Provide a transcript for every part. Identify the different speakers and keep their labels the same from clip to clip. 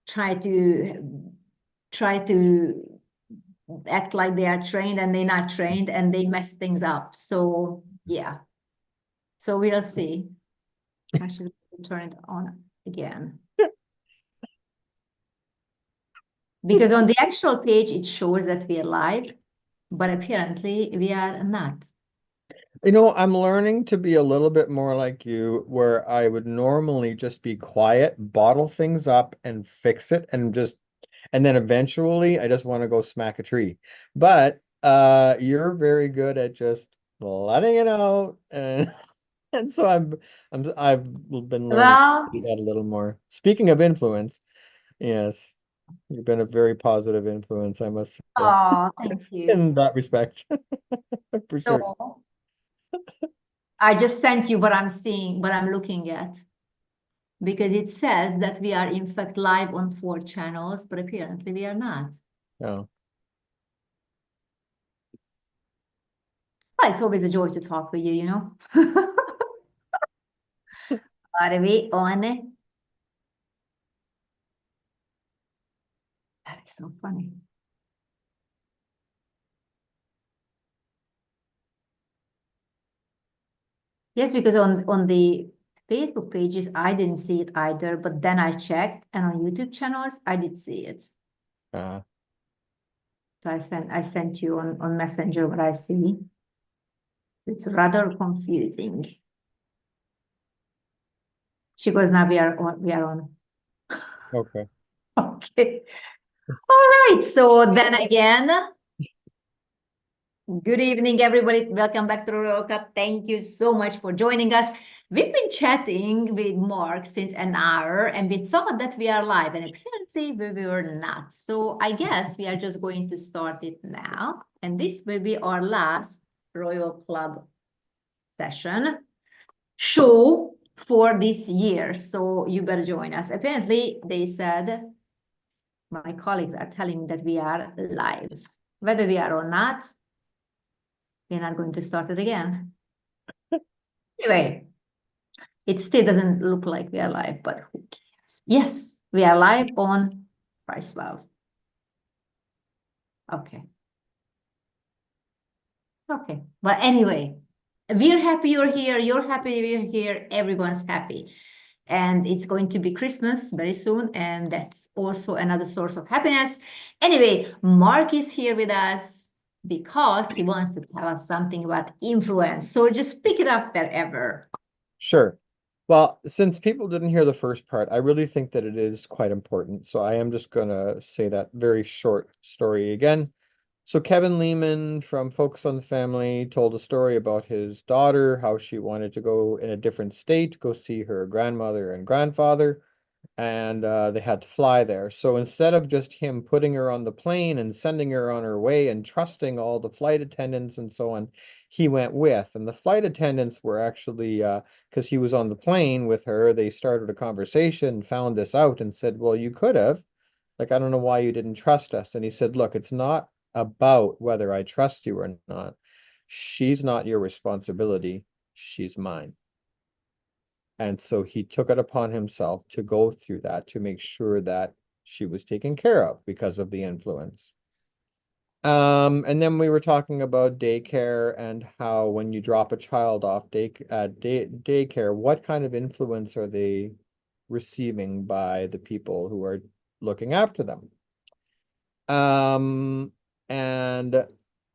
Speaker 1: try to act like they are trained and they're not trained and they mess things up. So yeah. So we'll see. I should turn it on again. Because on the actual page, it shows that we are live, but apparently we are not.
Speaker 2: You know, I'm learning to be a little bit more like you, where I would normally just be quiet, bottle things up and fix it and then eventually I just want to go smack a tree. But you're very good at just letting it out and and so I've been learning to
Speaker 1: Well,
Speaker 2: do that a little more. Speaking of influence, yes, you've been a very positive influence, I must say,
Speaker 1: oh, thank you.
Speaker 2: in that respect, for sure.
Speaker 1: So I just sent you what I'm seeing, what I'm looking at, because it says that we are in fact live on 4 channels, but apparently we are not.
Speaker 2: Yeah.
Speaker 1: Well, it's always a joy to talk with you, you know. Are we on? That is so funny. Yes, because on the Facebook pages, I didn't see it either, but then I checked, and on YouTube channels, I did see it.
Speaker 2: Uh,
Speaker 1: So I sent you on Messenger what I see. It's rather confusing. She goes, now we are on.
Speaker 2: okay.
Speaker 1: Okay. All right. So then again, good evening, everybody. Welcome back to Royal Cup. Thank you so much for joining us. We've been chatting with Mark since an hour, and we thought that we are live, and apparently we were not. So I guess we are just going to start it now. And this will be our last Royal Club session show for this year. So you better join us. Apparently, they said, my colleagues are telling me that we are live. Whether we are or not, we're not going to start it again. Anyway, it still doesn't look like we are live, but who cares? Yes, we are live on Price Valve. Okay. Okay. But anyway, we're happy you're here. You're happy we're here. Everyone's happy. And it's going to be Christmas very soon. And that's also another source of happiness. Anyway, Mark is here with us because he wants to tell us something about influence. So just pick it up wherever.
Speaker 2: Sure. Well, since people didn't hear the first part, I really think that it is quite important. So I am just going to say that very short story again. So Kevin Lehman from Focus on the Family told a story about his daughter, how she wanted to go in a different state, go see her grandmother and grandfather, and they had to fly there. So instead of just him putting her on the plane and sending her on her way and trusting all the flight attendants and so on, he went with. And the flight attendants were actually, because he was on the plane with her, they started a conversation, found this out, and said, well, you could have. Like, I don't know why you didn't trust us. And he said, look, it's not about whether I trust you or not. She's not your responsibility. She's mine. And so he took it upon himself to go through that to make sure that she was taken care of because of the influence. And then we were talking about daycare and how when you drop a child off daycare, what kind of influence are they receiving by the people who are looking after them? And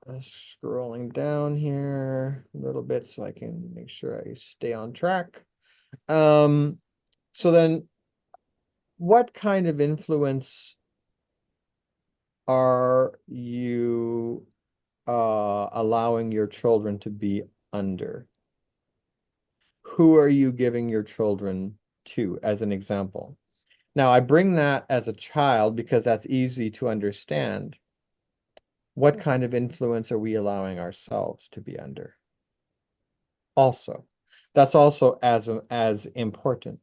Speaker 2: scrolling down here a little bit so I can make sure I stay on track. Um, so then what kind of influence are you allowing your children to be under? Who are you giving your children to as an example? Now, I bring that as a child because that's easy to understand. What kind of influence are we allowing ourselves to be under? Also, that's also as important.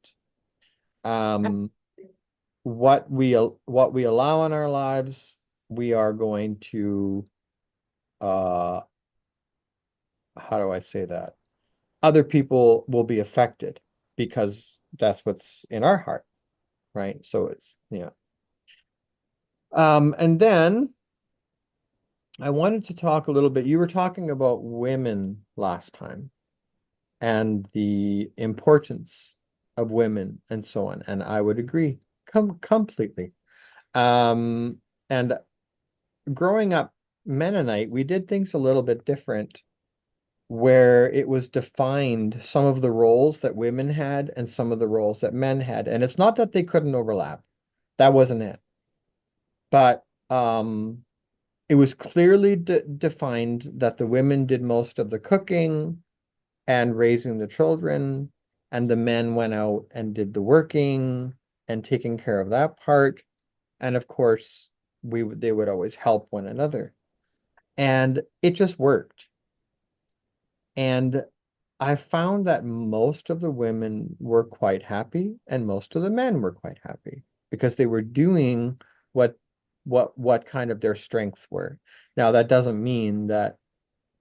Speaker 2: Um, what we allow in our lives, we are going to uh how do I say that? Other people will be affected because that's what's in our heart, right? So it's yeah. And then I wanted to talk a little bit. You were talking about women last time and the importance of women and so on, and I would agree completely. And growing up Mennonite, we did things a little bit different, where it was defined some of the roles that women had and some of the roles that men had. And it's not that they couldn't overlap. That wasn't it. But it was clearly defined that the women did most of the cooking and raising the children, and the men went out and did the working and taking care of that part. And of course, they would always help one another. And it just worked. And I found that most of the women were quite happy and most of the men were quite happy because they were doing what what kind of their strengths were. Now, that doesn't mean that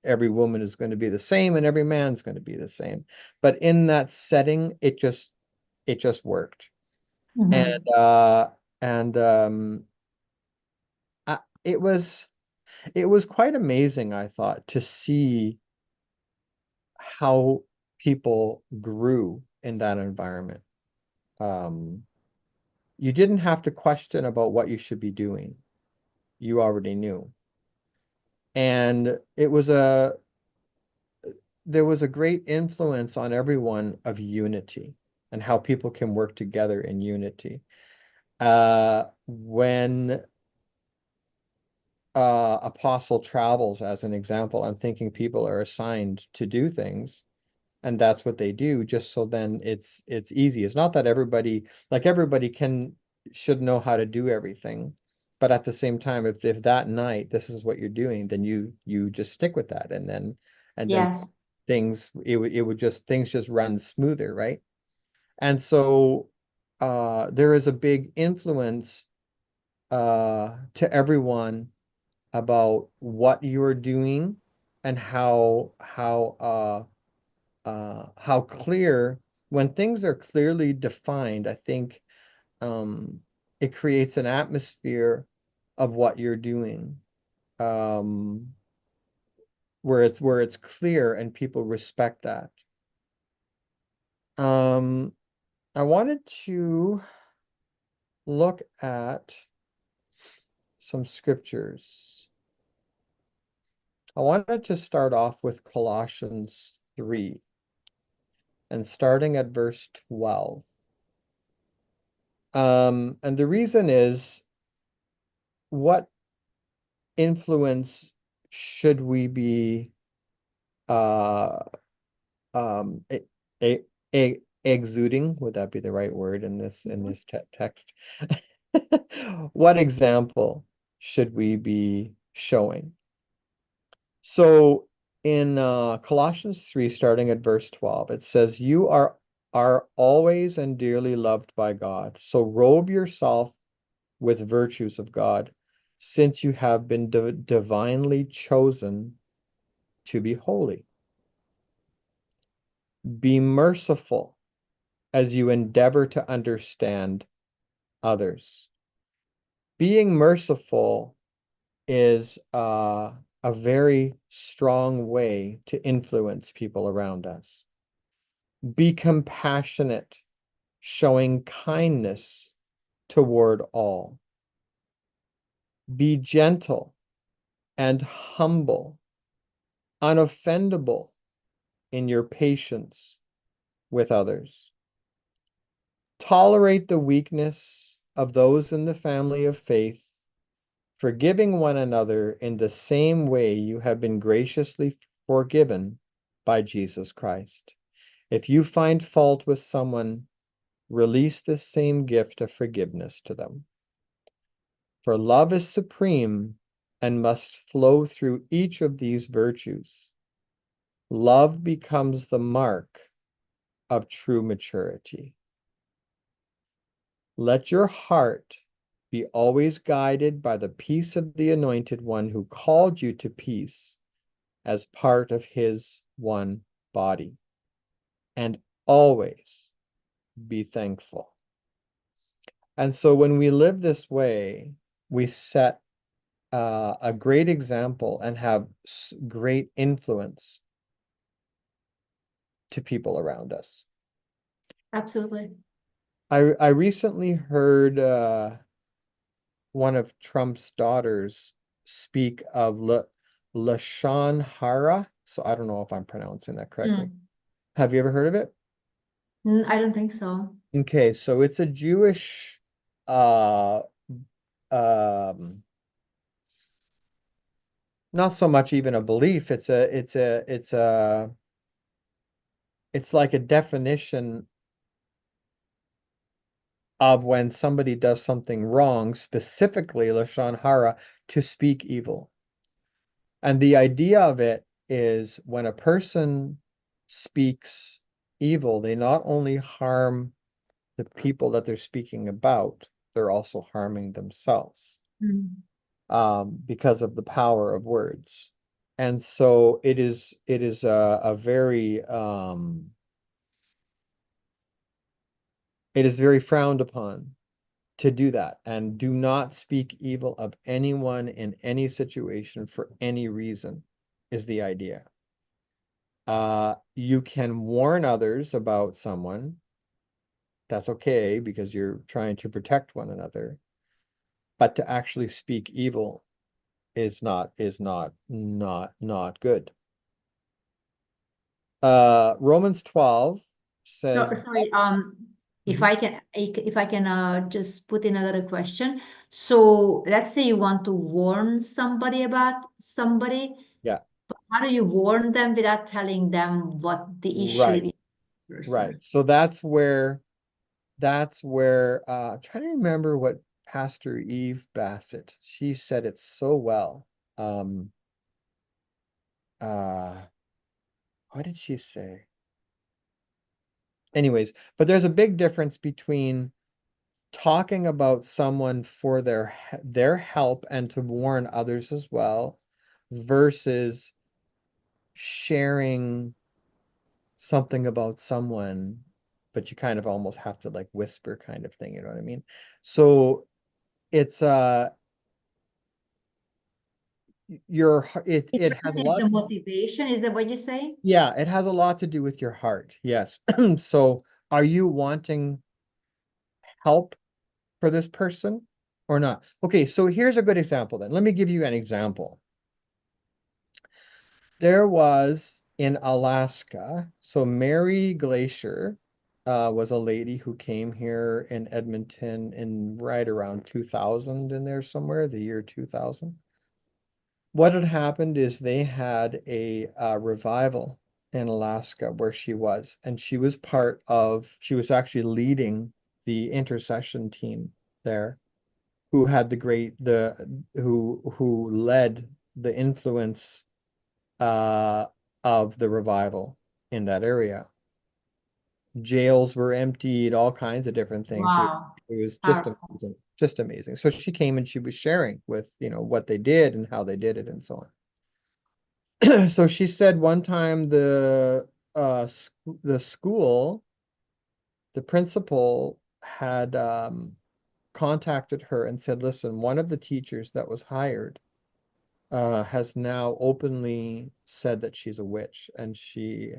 Speaker 2: every woman is going to be the same and every man's going to be the same. But in that setting, it just worked. And
Speaker 1: Mhm.
Speaker 2: and I, it was quite amazing, I thought, to see how people grew in that environment. Um, you didn't have to question about what you should be doing. You already knew. And there was a great influence on everyone of unity and how people can work together in unity. When Apostle travels, as an example, I'm thinking people are assigned to do things, and that's what they do, just so then it's easy. It's not that everybody can should know how to do everything, but at the same time, if that night this is what you're doing, then you just stick with that, and then
Speaker 1: Yes.
Speaker 2: it would just things just run smoother, right? And so there is a big influence to everyone about what you're doing and how clear, when things are clearly defined, I think it creates an atmosphere of what you're doing, um, where it's clear and people respect that. Um, I wanted to look at some scriptures. I wanted to start off with Colossians 3 and starting at verse 12. And the reason is, what influence should we be uh a, exuding? Would that be the right word in
Speaker 1: Mhm.
Speaker 2: this text? What example should we be showing? So in Colossians 3, starting at verse 12, it says, "You are always and dearly loved by God. So robe yourself with virtues of God, since you have been divinely chosen to be holy. Be merciful as you endeavor to understand others." Being merciful is a very strong way to influence people around us. Be compassionate, showing kindness toward all. Be gentle and humble, unoffendable in your patience with others. Tolerate the weakness of those in the family of faith, forgiving one another in the same way you have been graciously forgiven by Jesus Christ. If you find fault with someone, release this same gift of forgiveness to them. For love is supreme and must flow through each of these virtues. Love becomes the mark of true maturity. Let your heart be always guided by the peace of the Anointed One who called you to peace as part of his one body. And always be thankful. And so when we live this way, we set a great example and have great influence to people around us.
Speaker 1: Absolutely.
Speaker 2: I recently heard one of Trump's daughters speak of Lashon Hara. So I don't know if I'm pronouncing that correctly.
Speaker 1: Mm.
Speaker 2: Have you ever heard of it?
Speaker 1: I don't think so.
Speaker 2: Okay, so it's a Jewish um not so much even a belief, it's like a definition of when somebody does something wrong, specifically Lashon Hara, to speak evil. And the idea of it is when a person speaks evil, they not only harm the people that they're speaking about, they're also harming themselves
Speaker 1: Mm.
Speaker 2: because of the power of words. And so it is a very it is very frowned upon to do that, and do not speak evil of anyone in any situation for any reason, is the idea. You can warn others about someone. That's okay because you're trying to protect one another. But to actually speak evil is not good. Romans 12
Speaker 1: No,
Speaker 2: says,
Speaker 1: sorry. If
Speaker 2: Mhm.
Speaker 1: I can, if I can, just put in another question. So let's say you want to warn somebody about somebody.
Speaker 2: Yeah,
Speaker 1: How do you warn them without telling them what the issue
Speaker 2: right,
Speaker 1: is?
Speaker 2: right.
Speaker 1: Person?
Speaker 2: So that's where trying to remember what Pastor Eve Bassett, she said it so well. Um, uh, what did she say? Anyways, but there's a big difference between talking about someone for their help and to warn others as well, versus sharing something about someone, but you kind of almost have to like whisper kind of thing, you know what I mean? So it's
Speaker 1: It
Speaker 2: it has a
Speaker 1: raises
Speaker 2: lot
Speaker 1: the
Speaker 2: to,
Speaker 1: motivation. Is that what you say?
Speaker 2: yeah, it has a lot to do with your heart. Yes. So are you wanting help for this person or not? Okay, so here's a good example then. Let me give you an example. There was in Alaska, so Mary Glacier was a lady who came here in Edmonton in right around 2000, in there somewhere, the year 2000. What had happened is they had a revival in Alaska where she was, and she was actually leading the intercession team there, who had who led the influence uh, of the revival in that area. Jails were emptied, all kinds of different things.
Speaker 1: Wow.
Speaker 2: It was just
Speaker 1: Powerful.
Speaker 2: amazing, just amazing. So she came and she was sharing with, what they did and how they did it and so on. So she said one time the school, the principal had contacted her and said, listen, one of the teachers that was hired has now openly said that she's a witch, and she's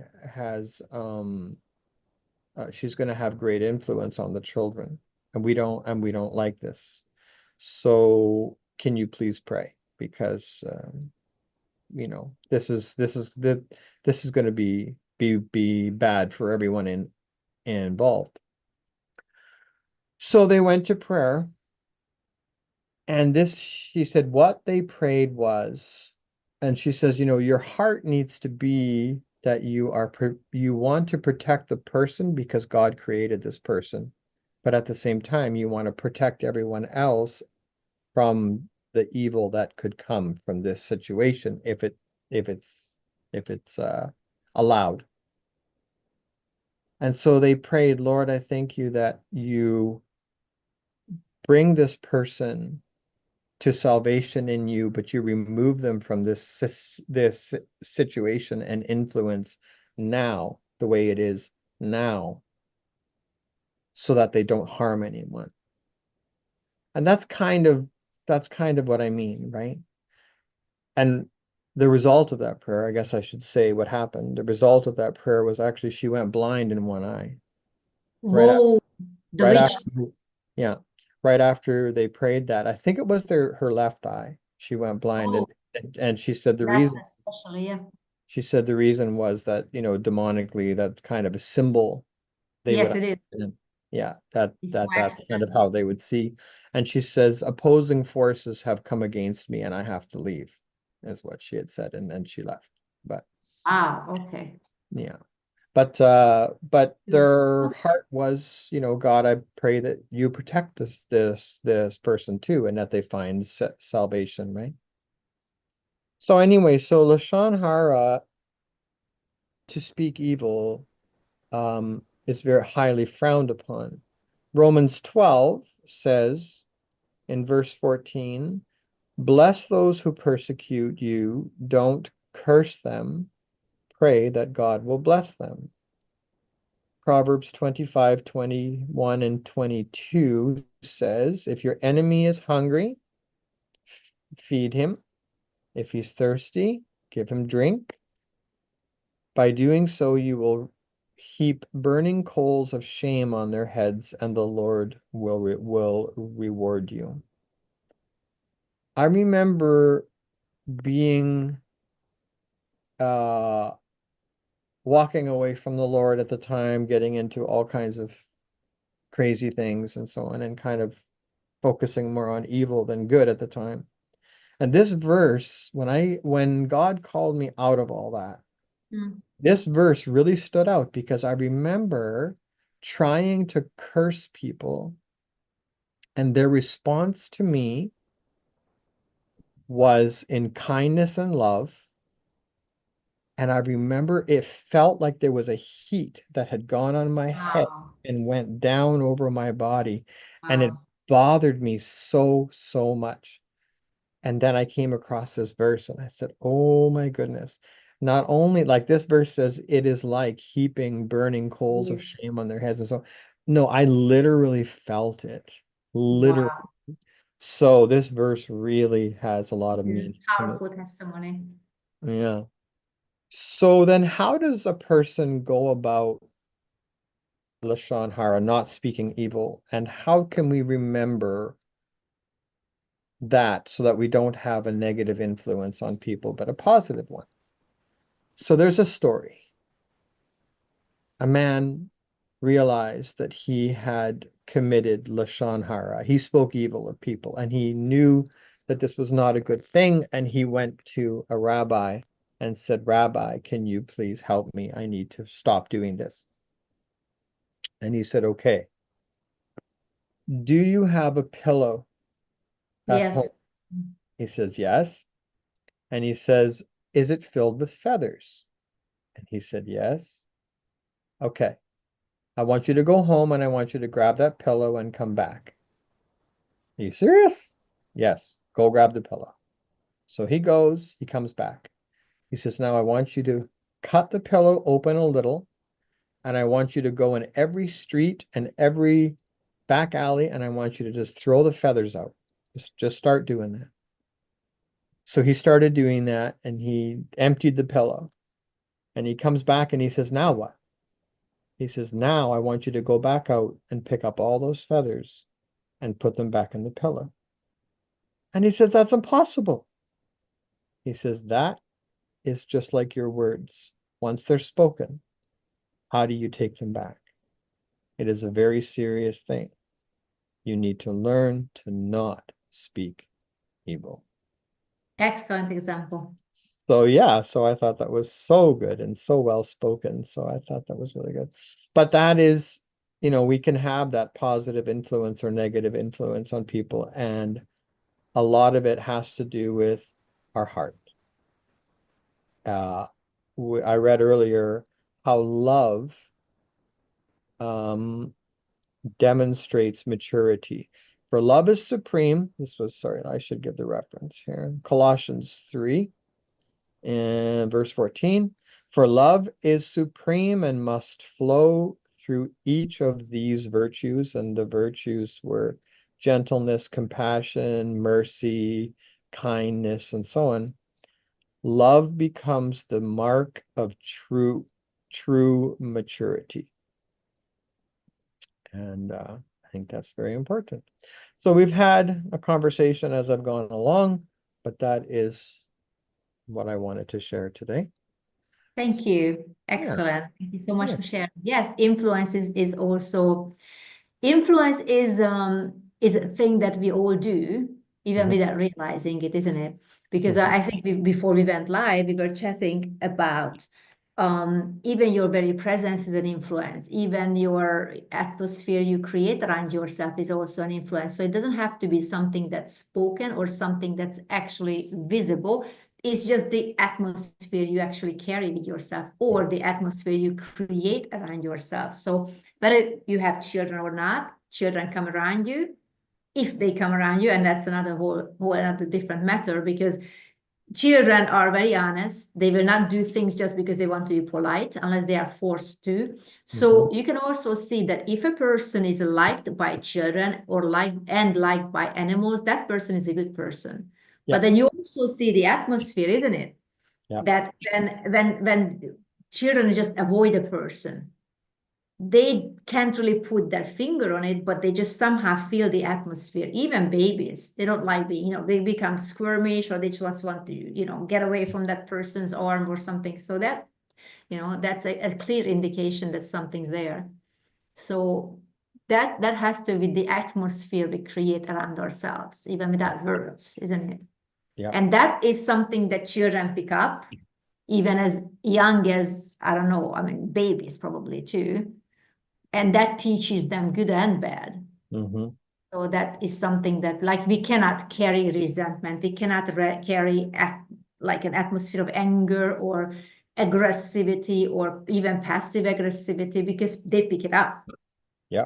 Speaker 2: going to have great influence on the children, and we don't like this. So can you please pray, because this is going to be bad for everyone involved. So they went to prayer. And this, she said, what they prayed was, and she says, your heart needs to be that you want to protect the person because God created this person, but at the same time, you want to protect everyone else from the evil that could come from this situation if it's if it's allowed. And so they prayed, Lord, I thank you that you bring this person to salvation in you, but you remove them from this situation and influence now, the way it is now, so that they don't harm anyone. And that's kind of that's kind of what I mean, right? And the result of that prayer, I guess I should say what happened. The result of that prayer was actually she went blind in one eye. Right after,
Speaker 1: Whoa, the
Speaker 2: right
Speaker 1: witch.
Speaker 2: after, yeah, right after they prayed that. I think it was her left eye. She went blind,
Speaker 1: Oh,
Speaker 2: and she said the
Speaker 1: left
Speaker 2: reason
Speaker 1: especially, yeah.
Speaker 2: she said the reason was that, demonically, that's kind of a symbol they would
Speaker 1: Yes, it is.
Speaker 2: understand. Yeah,
Speaker 1: It's
Speaker 2: that's
Speaker 1: wax.
Speaker 2: kind of how they would see. And she says, opposing forces have come against me and I have to leave, is what she had said, and then she left. But
Speaker 1: Ah, okay.
Speaker 2: yeah. But their heart was, God, I pray that you protect this person too, and that they find salvation, right? So anyway, so Lashon Hara, to speak evil, is very highly frowned upon. Romans 12 says in verse 14, bless those who persecute you, don't curse them, pray that God will bless them. Proverbs 25:21 and 22 says, if your enemy is hungry, feed him. If he's thirsty, give him drink. By doing so, you will heap burning coals of shame on their heads, and the Lord will reward you. I remember being uh walking away from the Lord at the time, getting into all kinds of crazy things and so on, and kind of focusing more on evil than good at the time. And this verse, when God called me out of all that,
Speaker 1: Mm.
Speaker 2: this verse really stood out because I remember trying to curse people, and their response to me was in kindness and love. And I remember it felt like there was a heat that had gone on my head
Speaker 1: Wow.
Speaker 2: and went down over my body, and it
Speaker 1: Wow.
Speaker 2: bothered me so, so much. And then I came across this verse and I said, oh my goodness. Not only, like, this verse says, it is like heaping burning coals of
Speaker 1: Yes.
Speaker 2: shame on their heads. And so, no, I literally felt it. Literally.
Speaker 1: Wow.
Speaker 2: So this verse really has a lot of
Speaker 1: Mm.
Speaker 2: meaning to me.
Speaker 1: Powerful testimony.
Speaker 2: Yeah. So then how does a person go about Lashon Hara, not speaking evil? And how can we remember that so that we don't have a negative influence on people, but a positive one? So there's a story. A man realized that he had committed Lashon Hara. He spoke evil of people, and he knew that this was not a good thing. And he went to a rabbi and said, Rabbi, can you please help me? I need to stop doing this. And he said, okay, do you have a pillow at
Speaker 1: Yes.
Speaker 2: home? He says, yes. And he says, is it filled with feathers? And he said, yes. Okay. I want you to go home and I want you to grab that pillow and come back. Are you serious? Yes. Go grab the pillow. So he goes, he comes back. He says, now I want you to cut the pillow open a little, and I want you to go in every street and every back alley, and I want you to just throw the feathers out. Just start doing that. So he started doing that, and he emptied the pillow. And he comes back and he says, now what? He says, now I want you to go back out and pick up all those feathers and put them back in the pillow. And he says, that's impossible. He says, that is just like your words. Once they're spoken, how do you take them back? It is a very serious thing. You need to learn to not speak evil.
Speaker 1: Excellent example.
Speaker 2: So yeah, so I thought that was so good and so well spoken. So I thought that was really good. But that is, we can have that positive influence or negative influence on people, and a lot of it has to do with our heart. Uh, I read earlier how love um, demonstrates maturity. For love is supreme. Sorry, I should give the reference here. Colossians 3 and verse 14. For love is supreme and must flow through each of these virtues. And the virtues were gentleness, compassion, mercy, kindness, and so on, love becomes the mark of true maturity. And I think that's very important. So we've had a conversation as I've gone along, but that is what I wanted to share today.
Speaker 1: Thank you. Excellent. Thank you so much for sharing. Yes, influence is also influence is a thing that we all do, even without realizing it, isn't it? Because I think before we went live, we were chatting about even your very presence is an influence. Even your atmosphere you create around yourself is also an influence. So it doesn't have to be something that's spoken or something that's actually visible. It's just the atmosphere you actually carry with yourself or the atmosphere you create around yourself. So whether you have children or not, children come around you, if they come around you, and that's another whole another different matter, because children are very honest. They will not do things just because they want to be polite unless they are forced to. So you can also see that if a person is liked by children or liked by animals, that person is a good person. But then you also see the atmosphere, isn't it? That when children just avoid a person, they can't really put their finger on it, but they just somehow feel the atmosphere. Even babies, they don't like being, they become squirmish, or they just want to, get away from that person's arm or something. So that, that's a clear indication that something's there. So that has to be the atmosphere we create around ourselves, even without words, isn't it?
Speaker 2: Yeah.
Speaker 1: And that is something that children pick up, even as young as, I don't know, I mean, babies probably too. And that teaches them good and bad. So that is something that, like, we cannot carry resentment. We cannot carry like an atmosphere of anger or aggressivity or even passive aggressivity, because they pick it up.
Speaker 2: Yeah,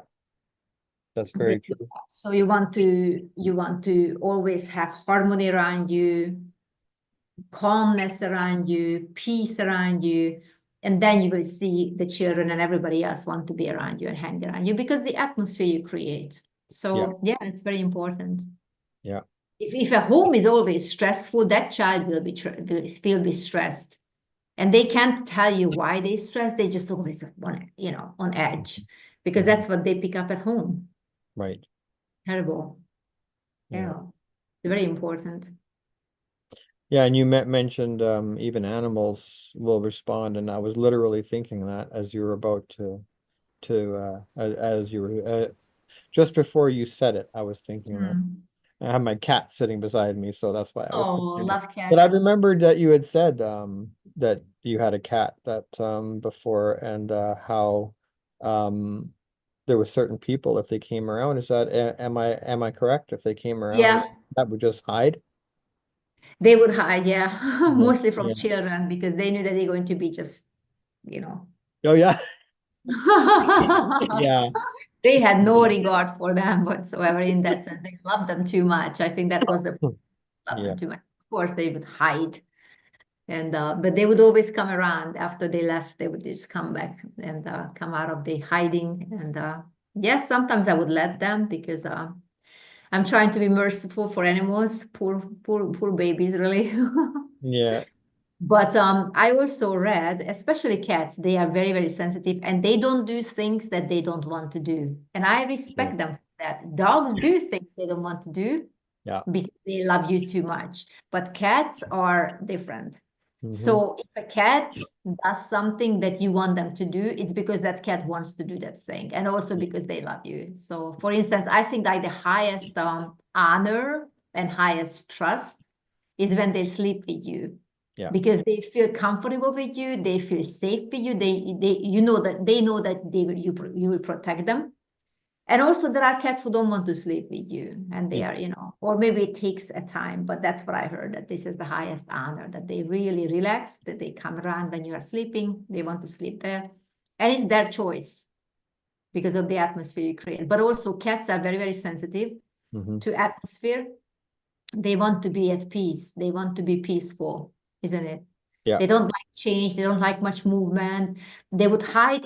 Speaker 2: that's very true.
Speaker 1: So you want to always have harmony around you, calmness around you, peace around you. And then you will see the children and everybody else want to be around you and hang around you, because the atmosphere you create. So yeah, it's very important.
Speaker 2: Yeah.
Speaker 1: If a home is always stressful, that child will be stressed. And they can't tell you why they stress. They just always on edge, because that's what they pick up at home.
Speaker 2: Right.
Speaker 1: Terrible. Yeah. Very important.
Speaker 2: Yeah, and you mentioned even animals will respond, and I was literally thinking that as you were about as you were just before you said it, I was thinking that. I have my cat sitting beside me, so that's why I was thinking
Speaker 1: love
Speaker 2: that.
Speaker 1: cats.
Speaker 2: But I remembered that you had said that you had a cat that before, and how there were certain people, if they came around, is that am I correct? If they came around, that would just hide?
Speaker 1: They would hide, mostly from children, because they knew that they're going to be just,
Speaker 2: Oh yeah. Yeah.
Speaker 1: They had no regard for them whatsoever in that sense. They loved them too much. I think that was the loved them too much. Of course, they would hide. And but they would always come around after they left. They would just come back and come out of the hiding. And yes, sometimes I would let them, because I'm trying to be merciful for animals, poor babies, really.
Speaker 2: Yeah.
Speaker 1: But I also read, especially cats, they are very, very sensitive, and they don't do things that they don't want to do. And I respect them for that. Dogs do things they don't want to do because they love you too much. But cats are different. So if a cat does something that you want them to do, it's because that cat wants to do that thing, and also because they love you. So for instance, I think like the highest honor and highest trust is when they sleep with you. Because they feel comfortable with you, they feel safe with you, they know that you will protect them. And also there are cats who don't want to sleep with you, and they are, or maybe it takes a time, but that's what I heard, that this is the highest honor, that they really relax, that they come around when you are sleeping, they want to sleep there. And it's their choice because of the atmosphere you create. But also cats are very, very sensitive to atmosphere. They want to be at peace. They want to be peaceful, isn't it? They don't like change. They don't like much movement. They would hide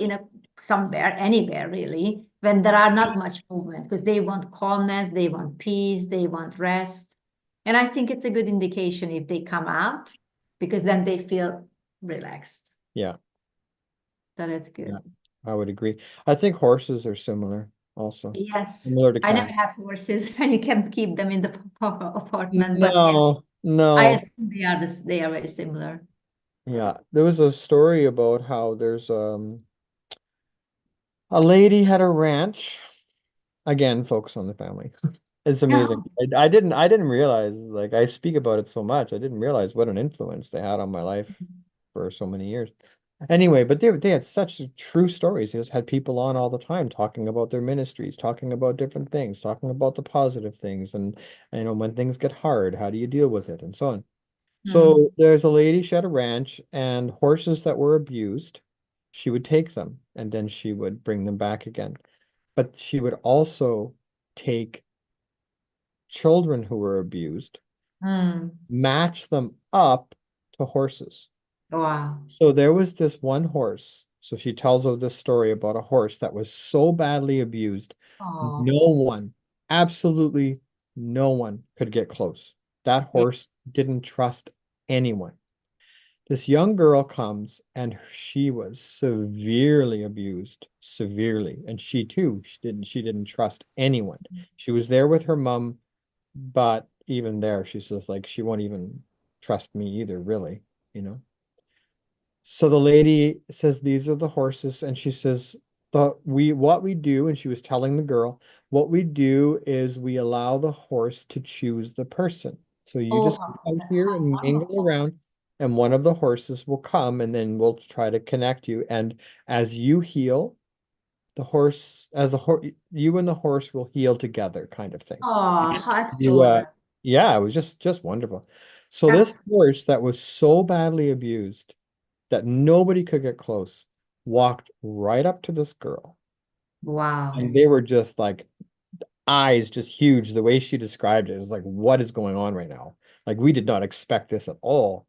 Speaker 1: somewhere, anywhere really, when there are not much movement, because they want calmness, they want peace, they want rest. And I think it's a good indication if they come out, because then they feel relaxed.
Speaker 2: Yeah,
Speaker 1: So that's
Speaker 2: yeah,
Speaker 1: good.
Speaker 2: I would agree. I think horses are similar also.
Speaker 1: Yes,
Speaker 2: Similar to
Speaker 1: I never
Speaker 2: cats.
Speaker 1: had horses, and you can't keep them in the apartment, but yeah,
Speaker 2: No,
Speaker 1: I
Speaker 2: no.
Speaker 1: assume they are very similar.
Speaker 2: Yeah, there was a story about how there's a lady had a ranch. Again, focus on the family. It's amazing.
Speaker 1: Oh,
Speaker 2: I didn't realize, like, I speak about it so much. I didn't realize what an influence they had on my life for so many years. Anyway, but they had such true stories. They just had people on all the time talking about their ministries, talking about different things, talking about the positive things, and when things get hard, how do you deal with it, and so on. So
Speaker 1: mm.
Speaker 2: there's a lady, she had a ranch, and horses that were abused, she would take them and then she would bring them back again. But she would also take children who were abused,
Speaker 1: Mm.
Speaker 2: match them up to horses.
Speaker 1: Wow.
Speaker 2: So there was this one horse. So she tells of this story about a horse that was so badly abused,
Speaker 1: Oh,
Speaker 2: no one, absolutely no one could get close. That
Speaker 1: yeah.
Speaker 2: horse didn't trust anyone. This young girl comes and she was severely abused, severely. And she too, she didn't trust anyone. She was there with her mom, but even there, she's just like, she won't even trust me either, really, you know? So the lady says, these are the horses, and she says, what we do, and she was telling the girl, what we do is we allow the horse to choose the person. So you
Speaker 1: Oh,
Speaker 2: just come here
Speaker 1: how
Speaker 2: and mingle
Speaker 1: wonderful.
Speaker 2: around, and one of the horses will come, and then we'll try to connect you. And as you heal, you and the horse will heal together, kind of thing.
Speaker 1: Oh, how
Speaker 2: You,
Speaker 1: excellent.
Speaker 2: yeah, it was just wonderful. So this
Speaker 1: That's
Speaker 2: horse that was so badly abused that nobody could get close, walked right up to this girl.
Speaker 1: wow.
Speaker 2: And they were just like eyes just huge. The way she described it is like, what is going on right now? Like we did not expect this at all.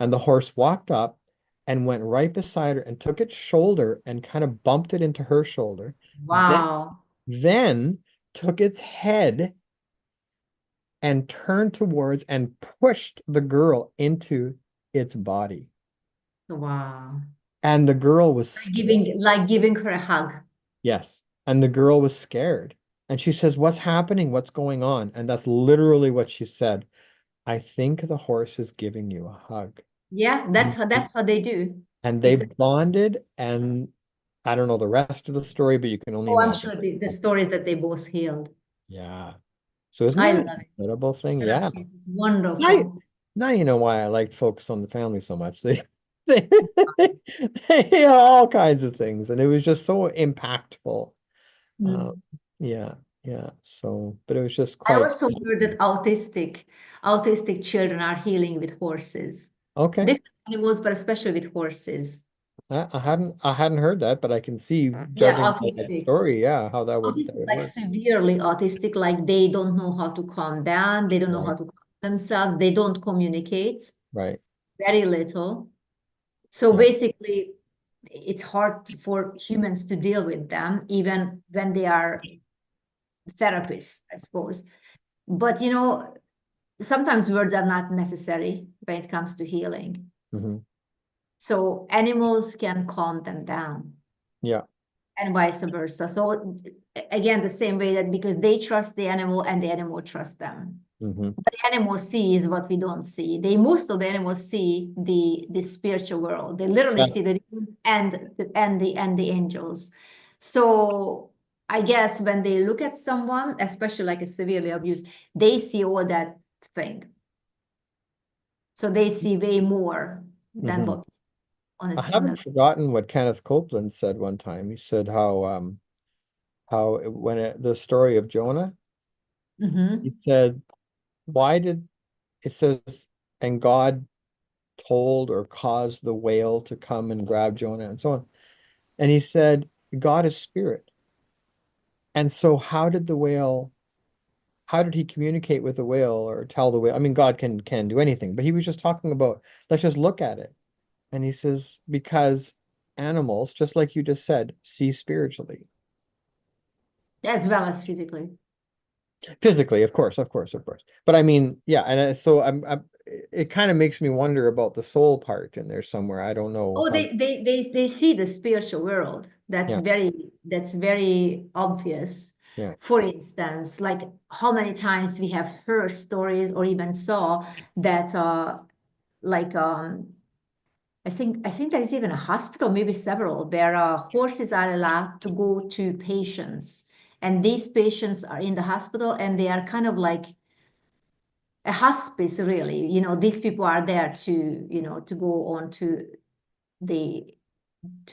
Speaker 2: And the horse walked up and went right beside her and took its shoulder and kind of bumped it into her shoulder. Then,
Speaker 1: Wow.
Speaker 2: then took its head and turned towards and pushed the girl into its body.
Speaker 1: Wow.
Speaker 2: And the girl was scared.
Speaker 1: Like giving her a hug.
Speaker 2: Yes. And the girl was scared. And she says, what's happening? What's going on? And that's literally what she said. I think the horse is giving you a hug.
Speaker 1: Yeah,
Speaker 2: And
Speaker 1: that's how they do.
Speaker 2: they
Speaker 1: It's
Speaker 2: bonded. And I don't know the rest of the story, but you can only
Speaker 1: oh, I'm
Speaker 2: imagine.
Speaker 1: sure the stories that they both healed.
Speaker 2: Yeah. So isn't
Speaker 1: I
Speaker 2: that an
Speaker 1: love it.
Speaker 2: incredible thing?
Speaker 1: That's
Speaker 2: Yeah. Now,
Speaker 1: wonderful.
Speaker 2: now you know why I like to focus on the family so much. They, they all kinds of things. And it was just so impactful. Uh,
Speaker 1: Mm.
Speaker 2: yeah, yeah. So, but it was just
Speaker 1: I
Speaker 2: quite
Speaker 1: also heard that autistic children are healing with horses.
Speaker 2: okay.
Speaker 1: Different animals, but especially with horses.
Speaker 2: I hadn't heard that, but I can see,
Speaker 1: Yeah,
Speaker 2: judging by that
Speaker 1: autistic.
Speaker 2: story, yeah, how that
Speaker 1: Autistic,
Speaker 2: would
Speaker 1: like
Speaker 2: work.
Speaker 1: severely autistic, like they don't know how to calm down, they don't know how
Speaker 2: Right,
Speaker 1: to calm themselves, they don't communicate
Speaker 2: right.
Speaker 1: very little. So
Speaker 2: Yeah.
Speaker 1: basically, it's hard for humans to deal with them, even when they are therapists, I suppose. But sometimes words are not necessary when it comes to healing.
Speaker 2: Hmm.
Speaker 1: So animals can calm them down
Speaker 2: Yeah.
Speaker 1: and vice versa. So again, the same way that because they trust the animal and the animal trusts them.
Speaker 2: Hmm.
Speaker 1: But the animal sees what we don't see. Most of the animals see the spiritual world. They literally see
Speaker 2: That's
Speaker 1: the demons and the angels. So I guess when they look at someone, especially like a severely abused, they see all that thing. So they see way more than
Speaker 2: hmm.
Speaker 1: what on
Speaker 2: I
Speaker 1: on
Speaker 2: haven't forgotten what Kenneth Copeland said one time. He said the story of Jonah, he
Speaker 1: Mhm.
Speaker 2: said, why did it says, and God told or caused the whale to come and grab Jonah and so on. And he said, God is spirit. And so how did he communicate with the whale or tell the whale? I mean, God can do anything, but he was just talking about, let's just look at it. And he says, because animals, just like you just said, see spiritually.
Speaker 1: as well as physically.
Speaker 2: Physically, of course, of course, of course. But I mean, yeah, and so it kind of makes me wonder about the soul part in there somewhere. I don't know
Speaker 1: Oh,
Speaker 2: how.
Speaker 1: they see the spiritual world.
Speaker 2: Yeah,
Speaker 1: That's very obvious.
Speaker 2: yeah,
Speaker 1: For instance, like how many times we have heard stories or even saw that like I think there is even a hospital, maybe several, where horses are allowed to go to patients, and these patients are in the hospital, and they are kind of like a hospice, really. These people are there to go on to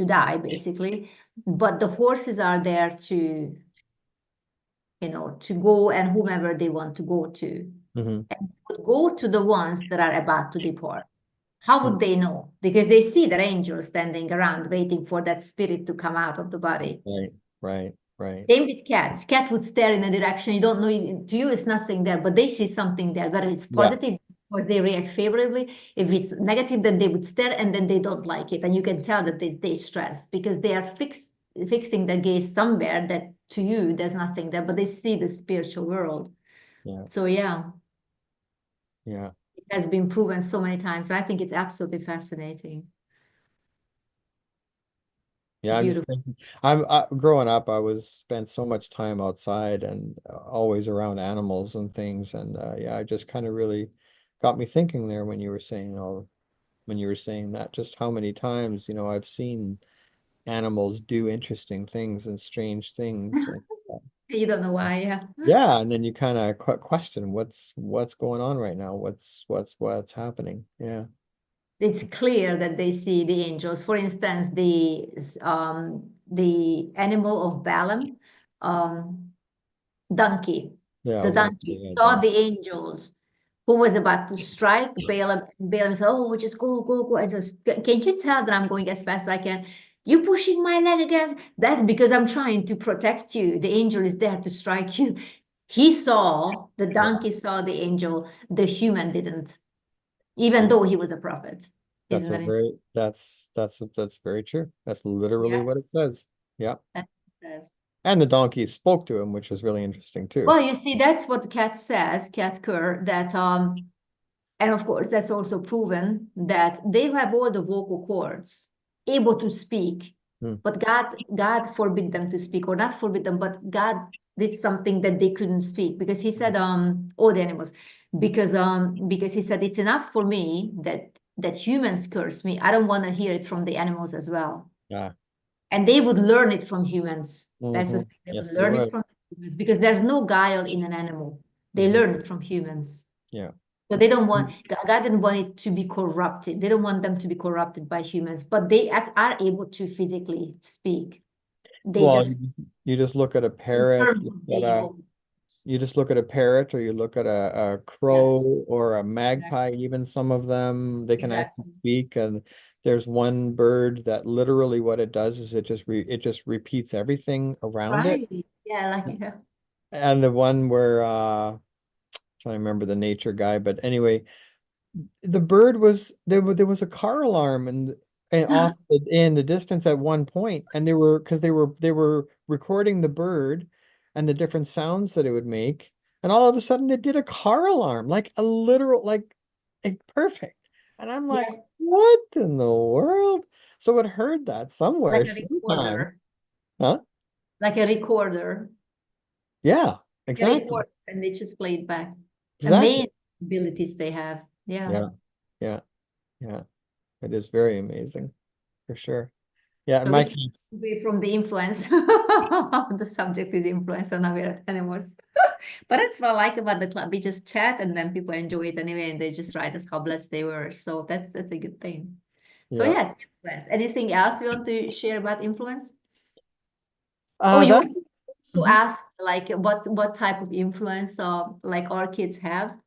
Speaker 1: die, basically. But the horses are there to go and whomever they want to go to.
Speaker 2: hmm
Speaker 1: And would go to the ones that are about to depart. How would they know? Because they see their angels standing around waiting for that spirit to come out of the body.
Speaker 2: Right, right, right.
Speaker 1: Same with cats. Cat would stare in a direction you don't know. To you, it's nothing there, but they see something there. Whether it's
Speaker 2: Yeah,
Speaker 1: positive, or they react favorably. If it's negative, then they would stare and then they don't like it. And you can tell that they stress because they are fixing their gaze somewhere that to you, there's nothing there, but they see the spiritual world.
Speaker 2: yeah,
Speaker 1: So yeah,
Speaker 2: yeah.
Speaker 1: it has been proven so many times. I think it's absolutely fascinating.
Speaker 2: Yeah, I'm just
Speaker 1: Beautiful.
Speaker 2: thinking. Growing up, I was spent so much time outside and always around animals and things, and yeah, it just kind of really got me thinking there when you were saying that, just how many times, I've seen animals do interesting things and strange things. And,
Speaker 1: You don't know why, yeah.
Speaker 2: yeah, and then you kind of question what's going on right now, what's happening. Yeah,
Speaker 1: It's clear that they see the angels. For instance, the animal of Balaam, um, donkey,
Speaker 2: yeah,
Speaker 1: the
Speaker 2: okay,
Speaker 1: donkey
Speaker 2: yeah,
Speaker 1: saw
Speaker 2: done.
Speaker 1: the angels who was about to strike Balaam. Balaam said, "Oh, just go, go, go!" And just, can't you tell that I'm going as fast as I can? You pushing my leg against? That's because I'm trying to protect you. The angel is there to strike you. The
Speaker 2: Yeah,
Speaker 1: donkey saw the angel. The human didn't, even though he was a prophet. Isn't that interesting?
Speaker 2: that's very true. That's literally
Speaker 1: Yeah,
Speaker 2: what it says. Yeah.
Speaker 1: that says.
Speaker 2: And the donkey spoke to him, which is really interesting too.
Speaker 1: Well, you see, that's what Cat says, Cat Kerr, that and of course that's also proven that they have all the vocal cords able to speak,
Speaker 2: Hmm.
Speaker 1: but God forbid them to speak, or not forbid them, but God did something that they couldn't speak because he said, all the animals, because he said it's enough for me that humans curse me. I don't want to hear it from the animals as well.
Speaker 2: Yeah.
Speaker 1: And they would learn it from humans. That's the thing. They would
Speaker 2: Yes, they
Speaker 1: learn it
Speaker 2: would.
Speaker 1: from humans because there's no guile in an animal. They
Speaker 2: Hmm.
Speaker 1: learn it from humans.
Speaker 2: Yeah.
Speaker 1: So they don't want, God didn't want it to be corrupted. They don't want them to be corrupted by humans, but they are able to physically speak. They
Speaker 2: Well,
Speaker 1: just
Speaker 2: you just look at a parrot,
Speaker 1: learn from the evil.
Speaker 2: you just look at a parrot, or you look at a crow
Speaker 1: Yes,
Speaker 2: or a
Speaker 1: exactly.
Speaker 2: magpie, even some of them, they can actually
Speaker 1: Exactly.
Speaker 2: speak. And there's one bird that literally what it does is it just repeats everything around it.
Speaker 1: Right. Yeah, like yeah.
Speaker 2: And the one where trying to remember the nature guy, but anyway, the bird was there was a car alarm and off in the distance at one point, and they were recording the bird and the different sounds that it would make, and all of a sudden it did a car alarm, like a literal perfect. And I'm like,
Speaker 1: Yeah,
Speaker 2: what in the world? So it heard that somewhere
Speaker 1: like a
Speaker 2: sometime.
Speaker 1: recorder,
Speaker 2: Huh?
Speaker 1: like a recorder,
Speaker 2: Yeah,
Speaker 1: a
Speaker 2: exactly.
Speaker 1: recorder, and they just play it back.
Speaker 2: Exactly.
Speaker 1: Amazing abilities they have. Yeah.
Speaker 2: Yeah. Yeah. Yeah. It is very amazing for sure. Yeah, in
Speaker 1: So
Speaker 2: my
Speaker 1: we can
Speaker 2: case,
Speaker 1: away from the influence. The subject is influence on our animals. But that's what I like about the club. We just chat and then people enjoy it anyway, and they just write us how blessed they were. So that's a good thing. So
Speaker 2: yeah.
Speaker 1: yes, influence. Anything else you want to share about influence? Oh, you
Speaker 2: That
Speaker 1: also
Speaker 2: mhm.
Speaker 1: asked like what type of influence like our kids have.